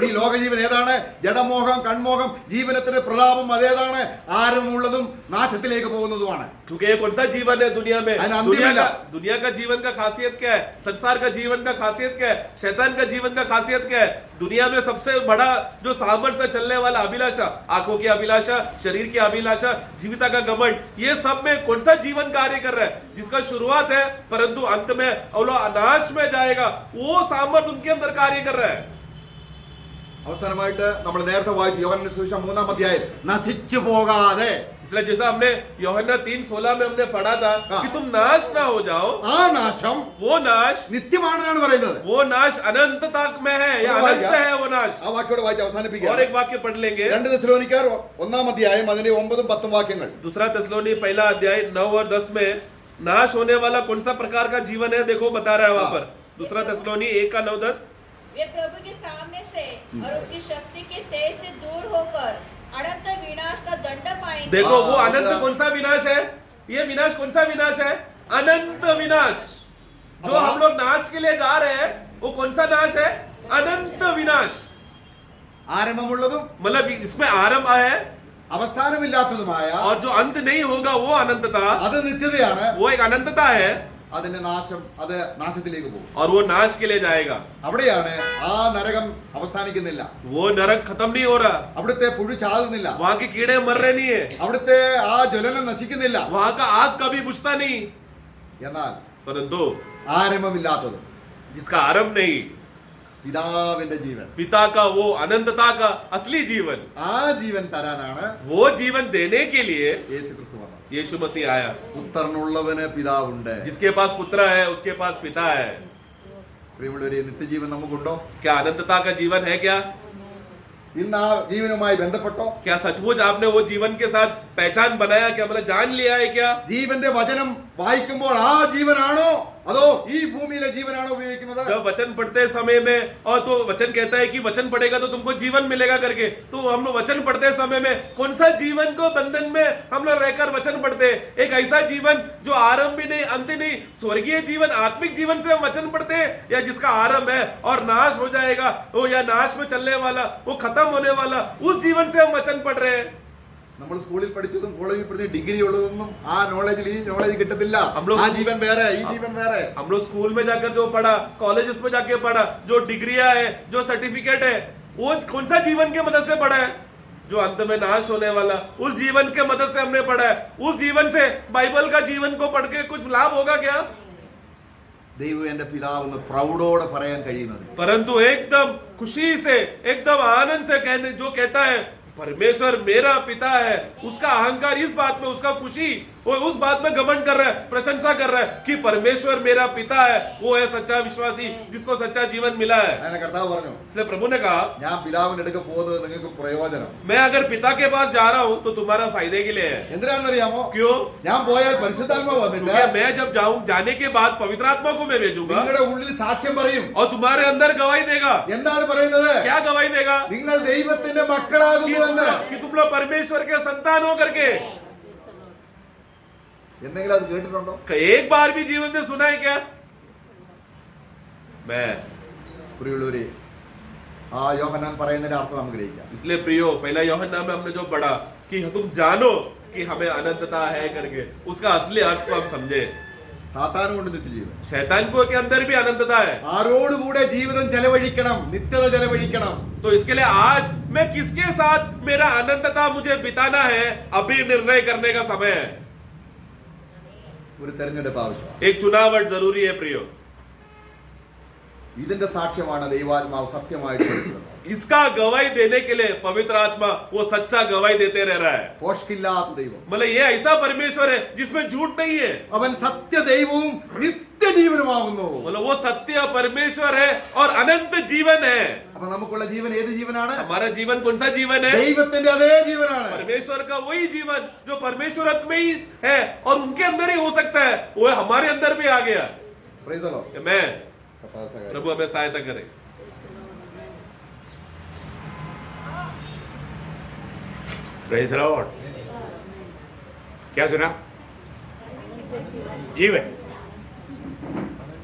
ഈ ലോകജീവൻ ഏതാണ്? ജഡമോഹം, കൺമോഹം, ജീവനത്തിന്റെ പ്രതാപം അതേതാണ്? ആരമുള്ളതും നാശത്തിലേക്ക് പോകുന്നതുമാണ്. क्योंकि ये कौन सा जीवन है दुनिया में? अरे अंतिम है ना? दुनिया का जीवन का खासियत क्या है? संसार का जीवन का खासियत क्या है? शैतान का जीवन का खासियत क्या है? दुनिया में सबसे बड़ा जो सामर्थ्य से चलने वाला अभिलाषा, आंखों की अभिलाषा, शरीर की अभिलाषा, जीविता का घमंड, ये सब में कौन सा जीवन कार्य कर रहा है? जिसका शुरुआत है परंतु अंत में अनाश में जाएगा, वो सामर्थ्य उनके अंदर कार्य कर रहा है। അവസാനമായിട്ട് നമ്മൾ നേരത്തെ വായിച്ചു യോഹന്നാന്റെ സുവിശേഷം 3-ാം അധ്യായം, നശിച്ചു പോകാതെ. इसलिए जैसा हमने यूहन्ना 3:16 में हमने पढ़ा था कि तुम नाश ना हो जाओ, ആ നാശം वो नाश, നിത്യമാണെന്നാണ് പറയുന്നത്. वो नाश अनंत तक में है या अनंत है वो नाश। ആ വാക്യോടെ വായിച്ച് അവസാനിപ്പിക്കുക. और एक वाक्य पढ़ लेंगे, 2 തെസ്സലോനിക്കർ 1-ാം അധ്യായം അതിന്റെ 9-10 വാക്യങ്ങൾ. दूसरा थिस्सलुनी पहला अध्याय 9 और 10 में नाश होने वाला कौन सा प्रकार का जीवन है देखो बता रहा है वहां पर। दूसरा थिस्सलुनी 1:9-10। वे प्रभु के सामने से और उसकी शक्ति के तेज से दूर होकर अनंत विनाश का दंड पाएंगे। देखो वो हाँ, अनंत मतलब- कौन सा विनाश है? ये विनाश कौन सा विनाश है? अनंत विनाश। जो अब हम लोग नाश के लिए जा रहे हैं वो कौन सा नाश है? अनंत विनाश। ആരംഭമുള്ളതും मतलब इसमें आरंभ है അവസാനമില്ലാത്തതുമായ और जो अंत नहीं होगा वो अनंतता, അത് നിത്യതയാണ്. वो एक अनंतता है അതിന്റെ നാശം, അത് നാശത്തിലേക്ക് പോകും. और वो नाश के लिए जाएगा। അവിടെയാണ് ആ നരകം അവസാനിക്കുന്നില്ല. वो नरक खत्म नहीं हो रहा, അവിടുത്തെ പുഴു ചാകുന്നില്ല. वहां के कीड़े मर रहे नहीं है, അവിടുത്തെ ആ ജ്വലനം നശിക്കുന്നില്ല. वहां का आग कभी बुझता नहीं। എന്നാൽ परंतु ആരംഭമില്ലാത്തത് जिसका आरंभ नहीं, പിതാവിന്റെ ജീവൻ, पिता का वो अनंतता का असली जीवन, ആ ജീവൻ തരാനാണ് वो जीवन देने के लिए യേശു ക്രിസ്തു വന്നത്. यीशु मसीह आया। പുത്രനുള്ളവന് പിതാവുണ്ട്. जिसके पास पुत्र है उसके पास पिता है। പ്രിയമുള്ളവരെ, നിത്യജീവൻ നമുക്കുണ്ടോ? क्या अनंतता का जीवन है? क्या ഇന്ന് ആ ജീവനുമായി ബന്ധപ്പെട്ടോ? क्या सचमुच आपने वो जीवन के साथ पहचान बनाया? क्या मतलब जान लिया है? क्या ജീവന്റെ വചനം വായിക്കുമ്പോൾ ആ ജീവനാണോ അതോ ഈ ഭൂമിയിലെ ജീവനാണോ ഉപയോഗിക്കുന്നത്? जब वचन पढ़ते समय में, और तो वचन कहता है कि वचन पढ़ेगा तो तुमको जीवन मिलेगा करके, तो हम लोग वचन पढ़ते समय में कौन सा जीवन को बंधन में हम लोग रहकर वचन पढ़ते हैं? एक ऐसा जीवन जो आरंभ भी नहीं अंत नहीं, स्वर्गीय जीवन, आत्मिक जीवन से हम वचन पढ़ते हैं, या जिसका आरंभ है और नाश हो जाएगा, वो या नाश में चलने वाला, वो खत्म होने वाला, उस जीवन से हम वचन पढ़ रहे हैं। നമ്മൾ സ്കൂളിൽ പഠിച്ചതും കോളേജിൽ പഠിച്ച ഡിഗ്രി ഉള്ളതൊന്നും ആ നോളജിൽ ഈ നോളജ് കിട്ടത്തില്ല. हम लोग- ആ ജീവൻ വേറെ, ഈ ജീവൻ വേറെ. हम लोग स्कूल में जाकर जो पढ़ा, कॉलेजेस में जाके पढ़ा, जो डिग्रियां है, जो सर्टिफिकेट है, वो कौन सा जीवन के मदद से पढ़ा है? जो अंत में नाश होने वाला, उस जीवन के मदद से हमने पढ़ा है। उस जीवन से बाइबल का जीवन को पढ़ के कुछ लाभ होगा क्या? ദൈവം എന്റെ പിതാവെന്ന് പ്രൗഢോടെ പറയാൻ കഴിയുന്നത് परंतु एकदम खुशी से, एकदम आनंद से कहने, जो कहता है परमेश्वर मेरा पिता है, उसका अहंकार इस बात में, उसका खुशी वो उस बात में घमंड कर रहा है, प्रशंसा कर रहा है कि परमेश्वर मेरा पिता है, वो है सच्चा विश्वासी जिसको सच्चा जीवन मिला है। അങ്ങനെ കർത്താവ് പറഞ്ഞു, इसलिए प्रभु ने कहा, ഞാൻ പിതാവിന്റെ അടുക്ക പോകുന്നത് നിങ്ങൾക്ക് പ്രയോജനം. मैं अगर पिता के पास जा रहा हूँ तो तुम्हारा फायदे के लिए है। എന്തിനാണെന്നറിയാമോ? क्यों? ഞാൻ പോയാൽ പരിശുദ്ധാത്മാവ് വന്നിട്ട് क्योंकि मैं जब जाने के बाद पवित्र आत्मा को मैं भेजूंगा നിങ്ങളുടെ ഉള്ളിൽ സാക്ഷ്യം പറയും. और तुम्हारे अंदर गवाही देगा। എന്താണ് പറയുന്നത്? क्या गवाही देगा? നിങ്ങൾ ദൈവത്തിന്റെ മക്കളാകുന്നു എന്ന്. कि तुम लोग परमेश्वर के संतान हो करके। എന്തെങ്കിലും അത് കേട്ടിട്ടുണ്ടോ? एक बार भी जीवन में सुना है क्या? मैं പ്രിയമുള്ളവരെ, ആ യോഹന്നാൻ പറയുന്നതിന്റെ അർത്ഥം നമുക്ക് ഗ്രഹിക്കാം. इसलिए प्रियो, पहला यूहन्ना में हमने जो पढ़ा कि तुम जानो कि हमें अनंतता है करके, उसका असली अर्थ को हम समझे। സാത്താനും കൊണ്ട് നിത്യജീവൻ. शैतान को के अंदर भी अनंतता है। ആരോടുകൂടെ ജീവിതം ചെലവഴിക്കണം, നിത്യത ചെലവഴിക്കണം. तो इसके लिए आज मैं किसके साथ मेरा अनंतता मुझे बिताना है, अभी निर्णय करने का समय है। ഒരു തെരഞ്ഞെടുപ്പ് ആവശ്യമാണ്. एक चुनाव जरूरी है प्रियो। ഇതിന്റെ സാക്ഷ്യമാണ് ദൈവാത്മാവ് സത്യമായിട്ട് കൊടുക്കുന്നത്. इसका गवाही देने के लिए पवित्र आत्मा वो सच्चा गवाही देते रह रहा है। ഫോഷ്കില്ലാത്ത ദൈവം. मतलब ये ऐसा परमेश्वर है जिसमें झूठ नहीं है। അവൻ സത്യദൈവവും നിത്യജീവനുമാകുന്നു. मतलब वो सत्य परमेश्वर है और अनंत जीवन है। അപ്പൊ നമുക്കുള്ള ജീവൻ ഏത് ജീവനാണ്? हमारा जीवन कौन सा जीवन है? ദൈവത്തിന്റെ അതേ ജീവനാണ്. परमेश्वर का वही जीवन जो परमेश्वर में ही है और उनके अंदर ही हो सकता है, वो हमारे अंदर भी आ गया। Praise the Lord. मैं കർത്താവ് സഹായിക്കട്ടെ. प्रभु हमें सहायता करे। Praise Lord. क्या सुना? जीवन,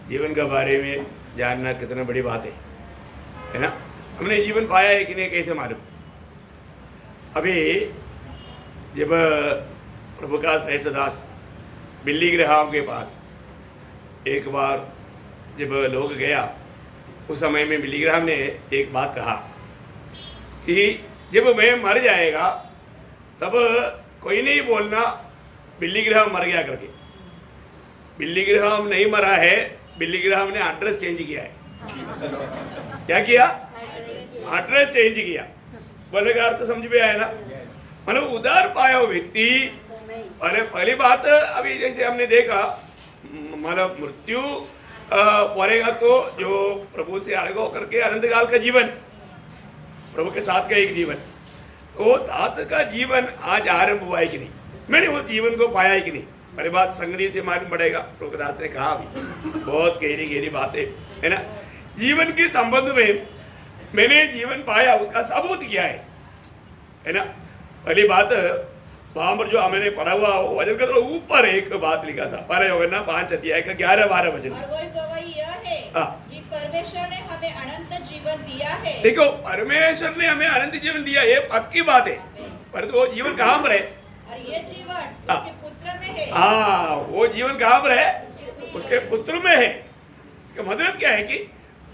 जीवन के बारे में जानना कितना बड़ी बात है ना? हमने जीवन पाया है कि नहीं, कैसे मालूम? अभी जब प्रभु का श्रेष्ठ दास बिल्ली ग्रहाम के पास एक बार जब लोग गया, उस समय में बिल्ली ग्रहाम ने एक बात कहा कि जब मैं मर जाएगा तब कोई नहीं बोलना बिल्ली ग्रहाम मर गया करके। बिल्ली ग्रहाम नहीं मरा है, बिल्ली ग्रहाम ने एड्रेस चेंज किया है। क्या किया? एड्रेस चेंज किया। बोले का अर्थ समझ में आया ना? मतलब उधार पाया हुआ व्यक्ति, अरे पहली बात अभी जैसे हमने देखा, मतलब मृत्यु पड़ेगा तो जो प्रभु से अलग होकर के अनंत काल का जीवन, प्रभु के साथ का एक जीवन, वो साथ का जीवन आज आरंभ हुआ है कि नहीं? मैंने उस जीवन को पाया है कि नहीं? अरे बात संगति से मालूम पड़ेगा। प्रभुदास ने कहा अभी बहुत गहरी गहरी बातें है ना। जीवन के संबंध में मैंने जीवन पाया उसका सबूत किया है ना। पहली बात वहां पर जो मैंने पढ़ा हुआ वचन के ऊपर एक बात लिखा था, पहले यूहन्ना 5 अध्याय का 11-12 वचन। और वही गवाही यह है कि परमेश्वर ने हमें अनंत जीवन दिया है। देखो, परमेश्वर ने हमें अनंत जीवन दिया, ये पक्की बात है, पर वो जीवन कहाँ पर है? और ये जीवन उसके पुत्र में है। हाँ, वो जीवन कहाँ पर है? उसके पुत्र में है। इसका मतलब क्या है कि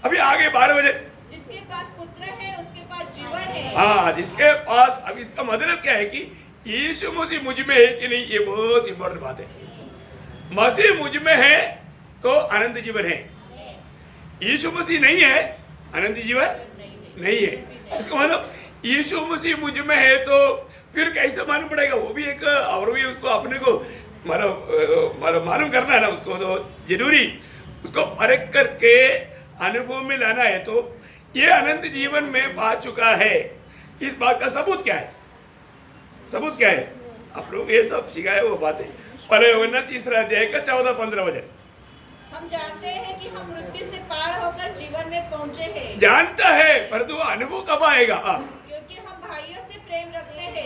अभी आगे 12 बजे जिसके पास पुत्र है उसके पास जीवन है। हाँ, जिसके पास, अब इसका मतलब क्या है कि यीशु मसीह मुझ में है कि नहीं, ये बहुत इंपॉर्टेंट बात है। मसीह मुझ में है तो अनंत जीवन है, यीशु मसीह नहीं है अनंत जीवन नहीं है। इसका मतलब यीशु मसीह मुझ में है तो फिर कैसे मालूम पड़ेगा? वो भी एक और भी उसको अपने को मतलब मालूम करना है ना, उसको तो जरूरी उसको परख करके अनुभव में लाना है। तो ये अनंत जीवन में पा चुका है, इस बात का सबूत क्या है? सबूत क्या है? आप लोग ये सब सिखाए वो बातें। पहले यूहन्ना 3 अध्याय का 14-15 वचन। हम जानते हैं कि हम मृत्यु से पार होकर जीवन में पहुंचे हैं। जानता है, पर तो अनुभव कब आएगा? क्योंकि हम भाइयों से प्रेम रखते हैं।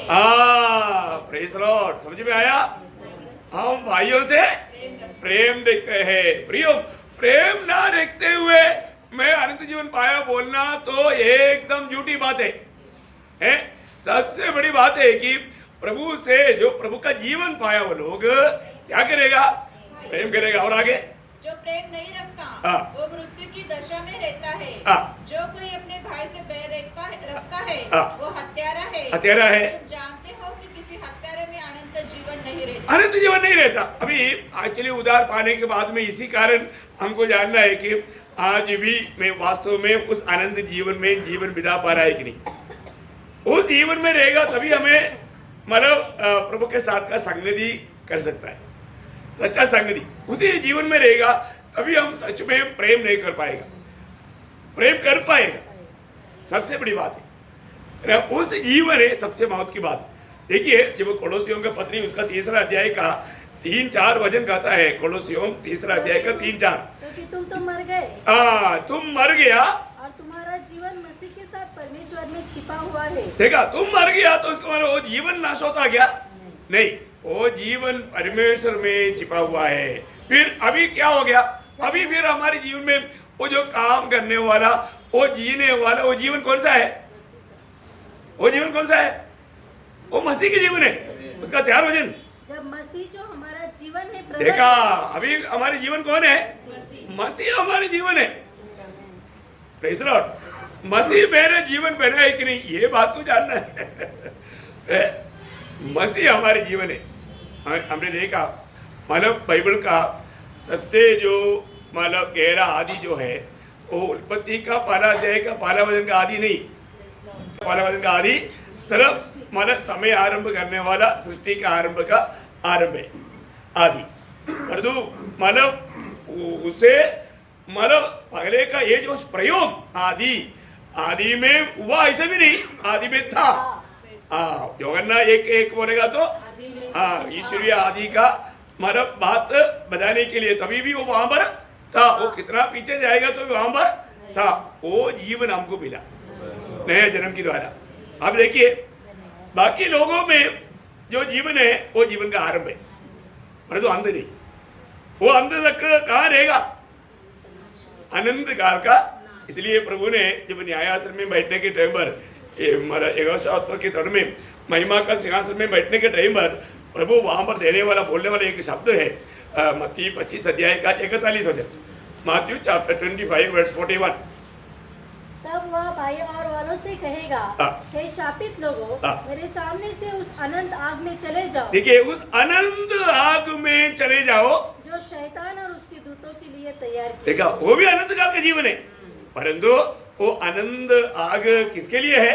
प्रेज लॉर्ड, समझ में आया? हम भाइयों से प्रेम देखते हैं। प्रियो, प्रेम ना देखते हुए मैं अनंत जीवन पाया बोलना तो एकदम झूठी बात है? सबसे बड़ी बात है कि प्रभु से जो प्रभु का जीवन पाया वो लोग क्या करेगा? प्रेम करेगा। और आगे, जो प्रेम नहीं रखता वो मृत्यु की दशा में रहता है। जो कोई अपने भाई से बैर रखता है वो हत्यारा है। तुम जानते हो कि किसी हत्यारे में अनंत जीवन नहीं रहता। अनंत जीवन नहीं रहता। अभी एक्चुअली उद्धार पाने के बाद में इसी कारण हमको जानना है कि आज भी मैं वास्तव में उस अनंत जीवन में जीवन बिता पा रहा है कि नहीं। वो जीवन में रहेगा तभी हमें मतलब प्रभु के साथ का संगति कर सकता है, सच्चा संगति उसी जीवन में रहेगा तभी हम सच में प्रेम नहीं कर पाएगा, प्रेम कर पाएगा। सबसे बड़ी बात है उस जीवन है सबसे महत्व की बात। देखिए, जब कोलोसियों का पत्री उसका 3 अध्याय का 3-4 वचन कहता है, कोलोसियों 3 अध्याय का 3-4, क्योंकि तुम तो मर गए, तुम मर गया और तुम्हारा जीवन मसीह के साथ परमेश्वर में छिपा हुआ है। देखा, तुम मर गया तो उसका मतलब वो जीवन नाश होता गया नहीं, वो जीवन परमेश्वर में छिपा हुआ है। फिर अभी क्या हो गया? अभी फिर हमारे जीवन में वो जो काम करने वाला, वो जीने वाला, वो जीवन कौन सा है? वो जीवन कौन सा है? वो मसीह के जीवन है। उसका 4 वचन। जब मसीह जो हमारा जीवन है प्रकट, देखा, अभी हमारे जीवन कौन है? मसीह हमारे जीवन है। Praise Lord. मसीह मेरे जीवन पहना है कि नहीं, ये बात को जानना है। मसीह हमारे जीवन है। हमने देखा मतलब बाइबल का सबसे जो मतलब गहरा आदि जो है वो उत्पत्ति का 1 अध्याय का 1 वचन का आदि नहीं, 1 वचन का आदि सिर्फ मतलब समय आरंभ करने वाला सृष्टि का आरंभ है आदि। परंतु मतलब उसे मतलब पहले का ये जो प्रयोग आदि में हुआ ऐसा भी नहीं, आदि में था। यूहन्ना 1:1 बोलेगा तो ईश्वरीय आदि का मतलब बात बताने के लिए तभी भी वो वहां पर था। वो कितना पीछे जाएगा तो वहां पर था। वो जीवन हमको मिला नया जन्म के द्वारा। अब देखिए, बाकी लोगों में जो जीवन है वो जीवन का आरंभ है, परंतु अंत नहीं। वो अंत तक कहाँ रहेगा? अनंत काल का। इसलिए प्रभु ने जब न्यायासन में बैठने के टाइम पर के तट में महिमा का सिंहासन में बैठने के टाइम पर प्रभु वहां पर देने वाला बोलने वाला एक शब्द है मत्ती 25 अध्याय का 41 वचन, मैथ्यू चैप्टर 25 वर्स 41। तब वह भाई और वालों से कहेगा, हे शापित लोगों, मेरे सामने से उस अनंत आग में चले जाओ। देखिए, उस अनंत आग में चले जाओ जो शैतान और उसके दूतों के लिए तैयार की। देखा, वो भी अनंत काल का जीवन है, परंतु वो अनंत आग किसके लिए है?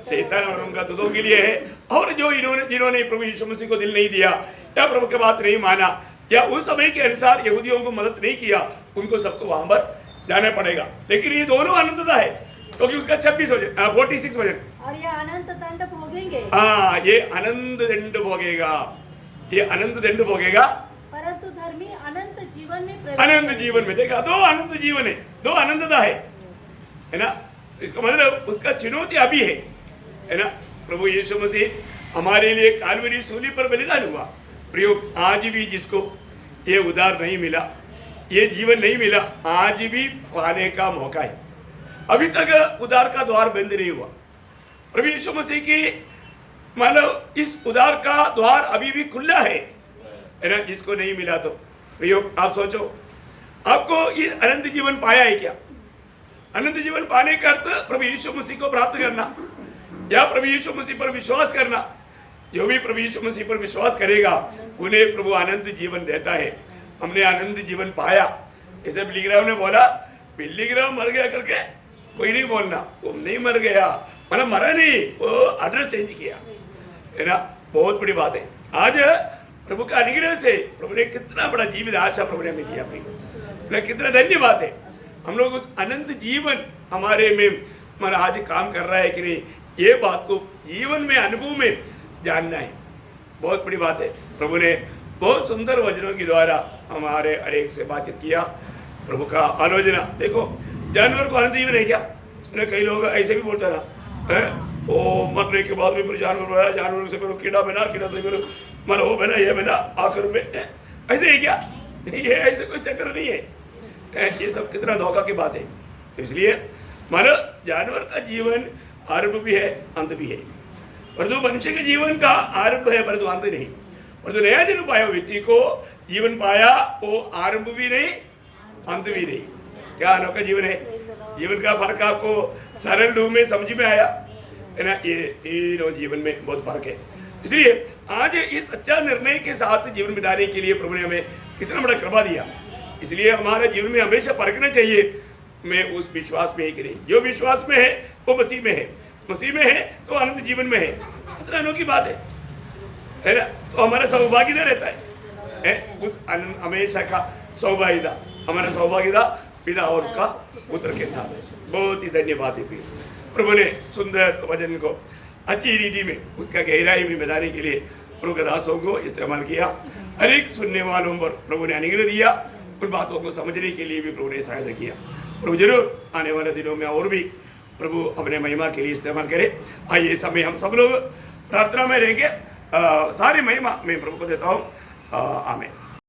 शैतान और उनका दूतों के लिए है। और जो जिन्होंने प्रभु यीशु मसीह को दिल नहीं दिया या प्रभु की बात नहीं माना या उस समय के अनुसार यहूदियों को मदद नहीं किया, उनको सबको वहां पर जाना पड़ेगा। लेकिन ये दोनों अनंतता है, क्योंकि उसका 46 वचन 46 वचन, और ये अनंत दंड भोगेंगे। ये अनंत दंड भोगेगा, ये अनंत दंड भोगेगा। परंतु परंतु धर्मी अनंत जीवन में प्रवेश अनंत करेंगे। जीवन में देखा, दो अनंत जीवन है, दो अनंतता है ना। इसका मतलब उसका चुनौती अभी है ना। प्रभु यीशु मसीह हमारे लिए कालवरी सूली पर बलिदान हुआ। प्रयोग आज भी जिसको ये उद्धार नहीं मिला, ये जीवन नहीं मिला, आज भी पाने का मौका है। अभी तक उद्धार का द्वार बंद नहीं हुआ। प्रभु यीशु मसीह की मानो इस उद्धार का द्वार अभी भी खुला है ना। जिसको नहीं मिला तो प्रयोग आप सोचो, आपको ये अनंत जीवन पाया है क्या? अनंत जीवन पाने का अर्थ प्रभु यीशु मसीह को प्राप्त करना या प्रभु यीशु मसीह पर विश्वास करना। जो भी प्रभु यीशु मसीह पर विश्वास करेगा उन्हें प्रभु अनंत जीवन देता है। हमने अनंत जीवन पाया। इसे बिली ग्राहम ने बोला, बिली ग्राहम मर गया करके कोई नहीं बोलना, वो नहीं मर गया, मतलब मरा नहीं, वो एड्रेस चेंज किया है ना। बहुत बड़ी बात है। आज प्रभु का अनुग्रह से प्रभु ने कितना बड़ा जीवित आशा प्रभु ने हमें दिया। अपनी कितना धन्यवाद है। हम लोग उस अनंत जीवन हमारे में हमारा आज काम कर रहा है कि नहीं, ये बात को जीवन में अनुभव में जानना है। बहुत बड़ी बात है। प्रभु ने बहुत सुंदर वचनों के द्वारा हमारे हर एक से बातचीत किया। प्रभु का आलोचना देखो, जानवर को अनंत जीवन है क्या? कई लोग ऐसे भी बोलते ना, वो मरने के बाद भी फिर जानवर बना, जानवर से फिर कीड़ा बना, कीड़ा से फिर मन हो बना, ये बना, आखिर में ऐसे ही क्या? ये ऐसे कोई चक्कर नहीं है। ये सब कितना धोखा की बात है। तो इसलिए मानो जानवर का जीवन आरंभ भी है, अंत भी है, परंतु मनुष्य के जीवन का आरंभ है परंतु अंत नहीं। परंतु नया जन्म पाया व्यक्ति को जीवन पाया, वो आरंभ भी नहीं, अंत भी नहीं। क्या अनोखा जीवन है। जीवन का फर्क आपको सरल रूप में समझ में आया है ना। ये तीनों जीवन में बहुत फर्क है। इसलिए आज इस अच्छा निर्णय के साथ जीवन बिताने के लिए प्रभु ने हमें कितना बड़ा कृपा दिया। इसलिए हमारे जीवन में हमेशा परखना चाहिए, मैं उस विश्वास में ही करें। जो विश्वास में है वो मसीह में है, मसीह में है तो अनंत जीवन में है। कितना अनोखी बात है ना। तो हमारा सौभाग्यता रहता है उस अनंत हमेशा का सौभाग्यता, हमारा सौभाग्यता पिता और उसका पुत्र के साथ। बहुत ही धन्यवाद है। प्रभु ने सुंदर वचन को अच्छी रीति में उसका गहराई में बताने के लिए प्रभु के दासों को इस्तेमाल किया। हर एक सुनने वालों पर प्रभु ने अनुग्रह दिया। उन बातों को समझने के लिए भी प्रभु ने सहायता किया। प्रभु जरूर आने वाले दिनों में और भी प्रभु अपने महिमा के लिए इस्तेमाल करे। आइए समय हम सब लोग प्रार्थना में रहेंगे। सारी महिमा मैं प्रभु को देता हूँ। आमीन।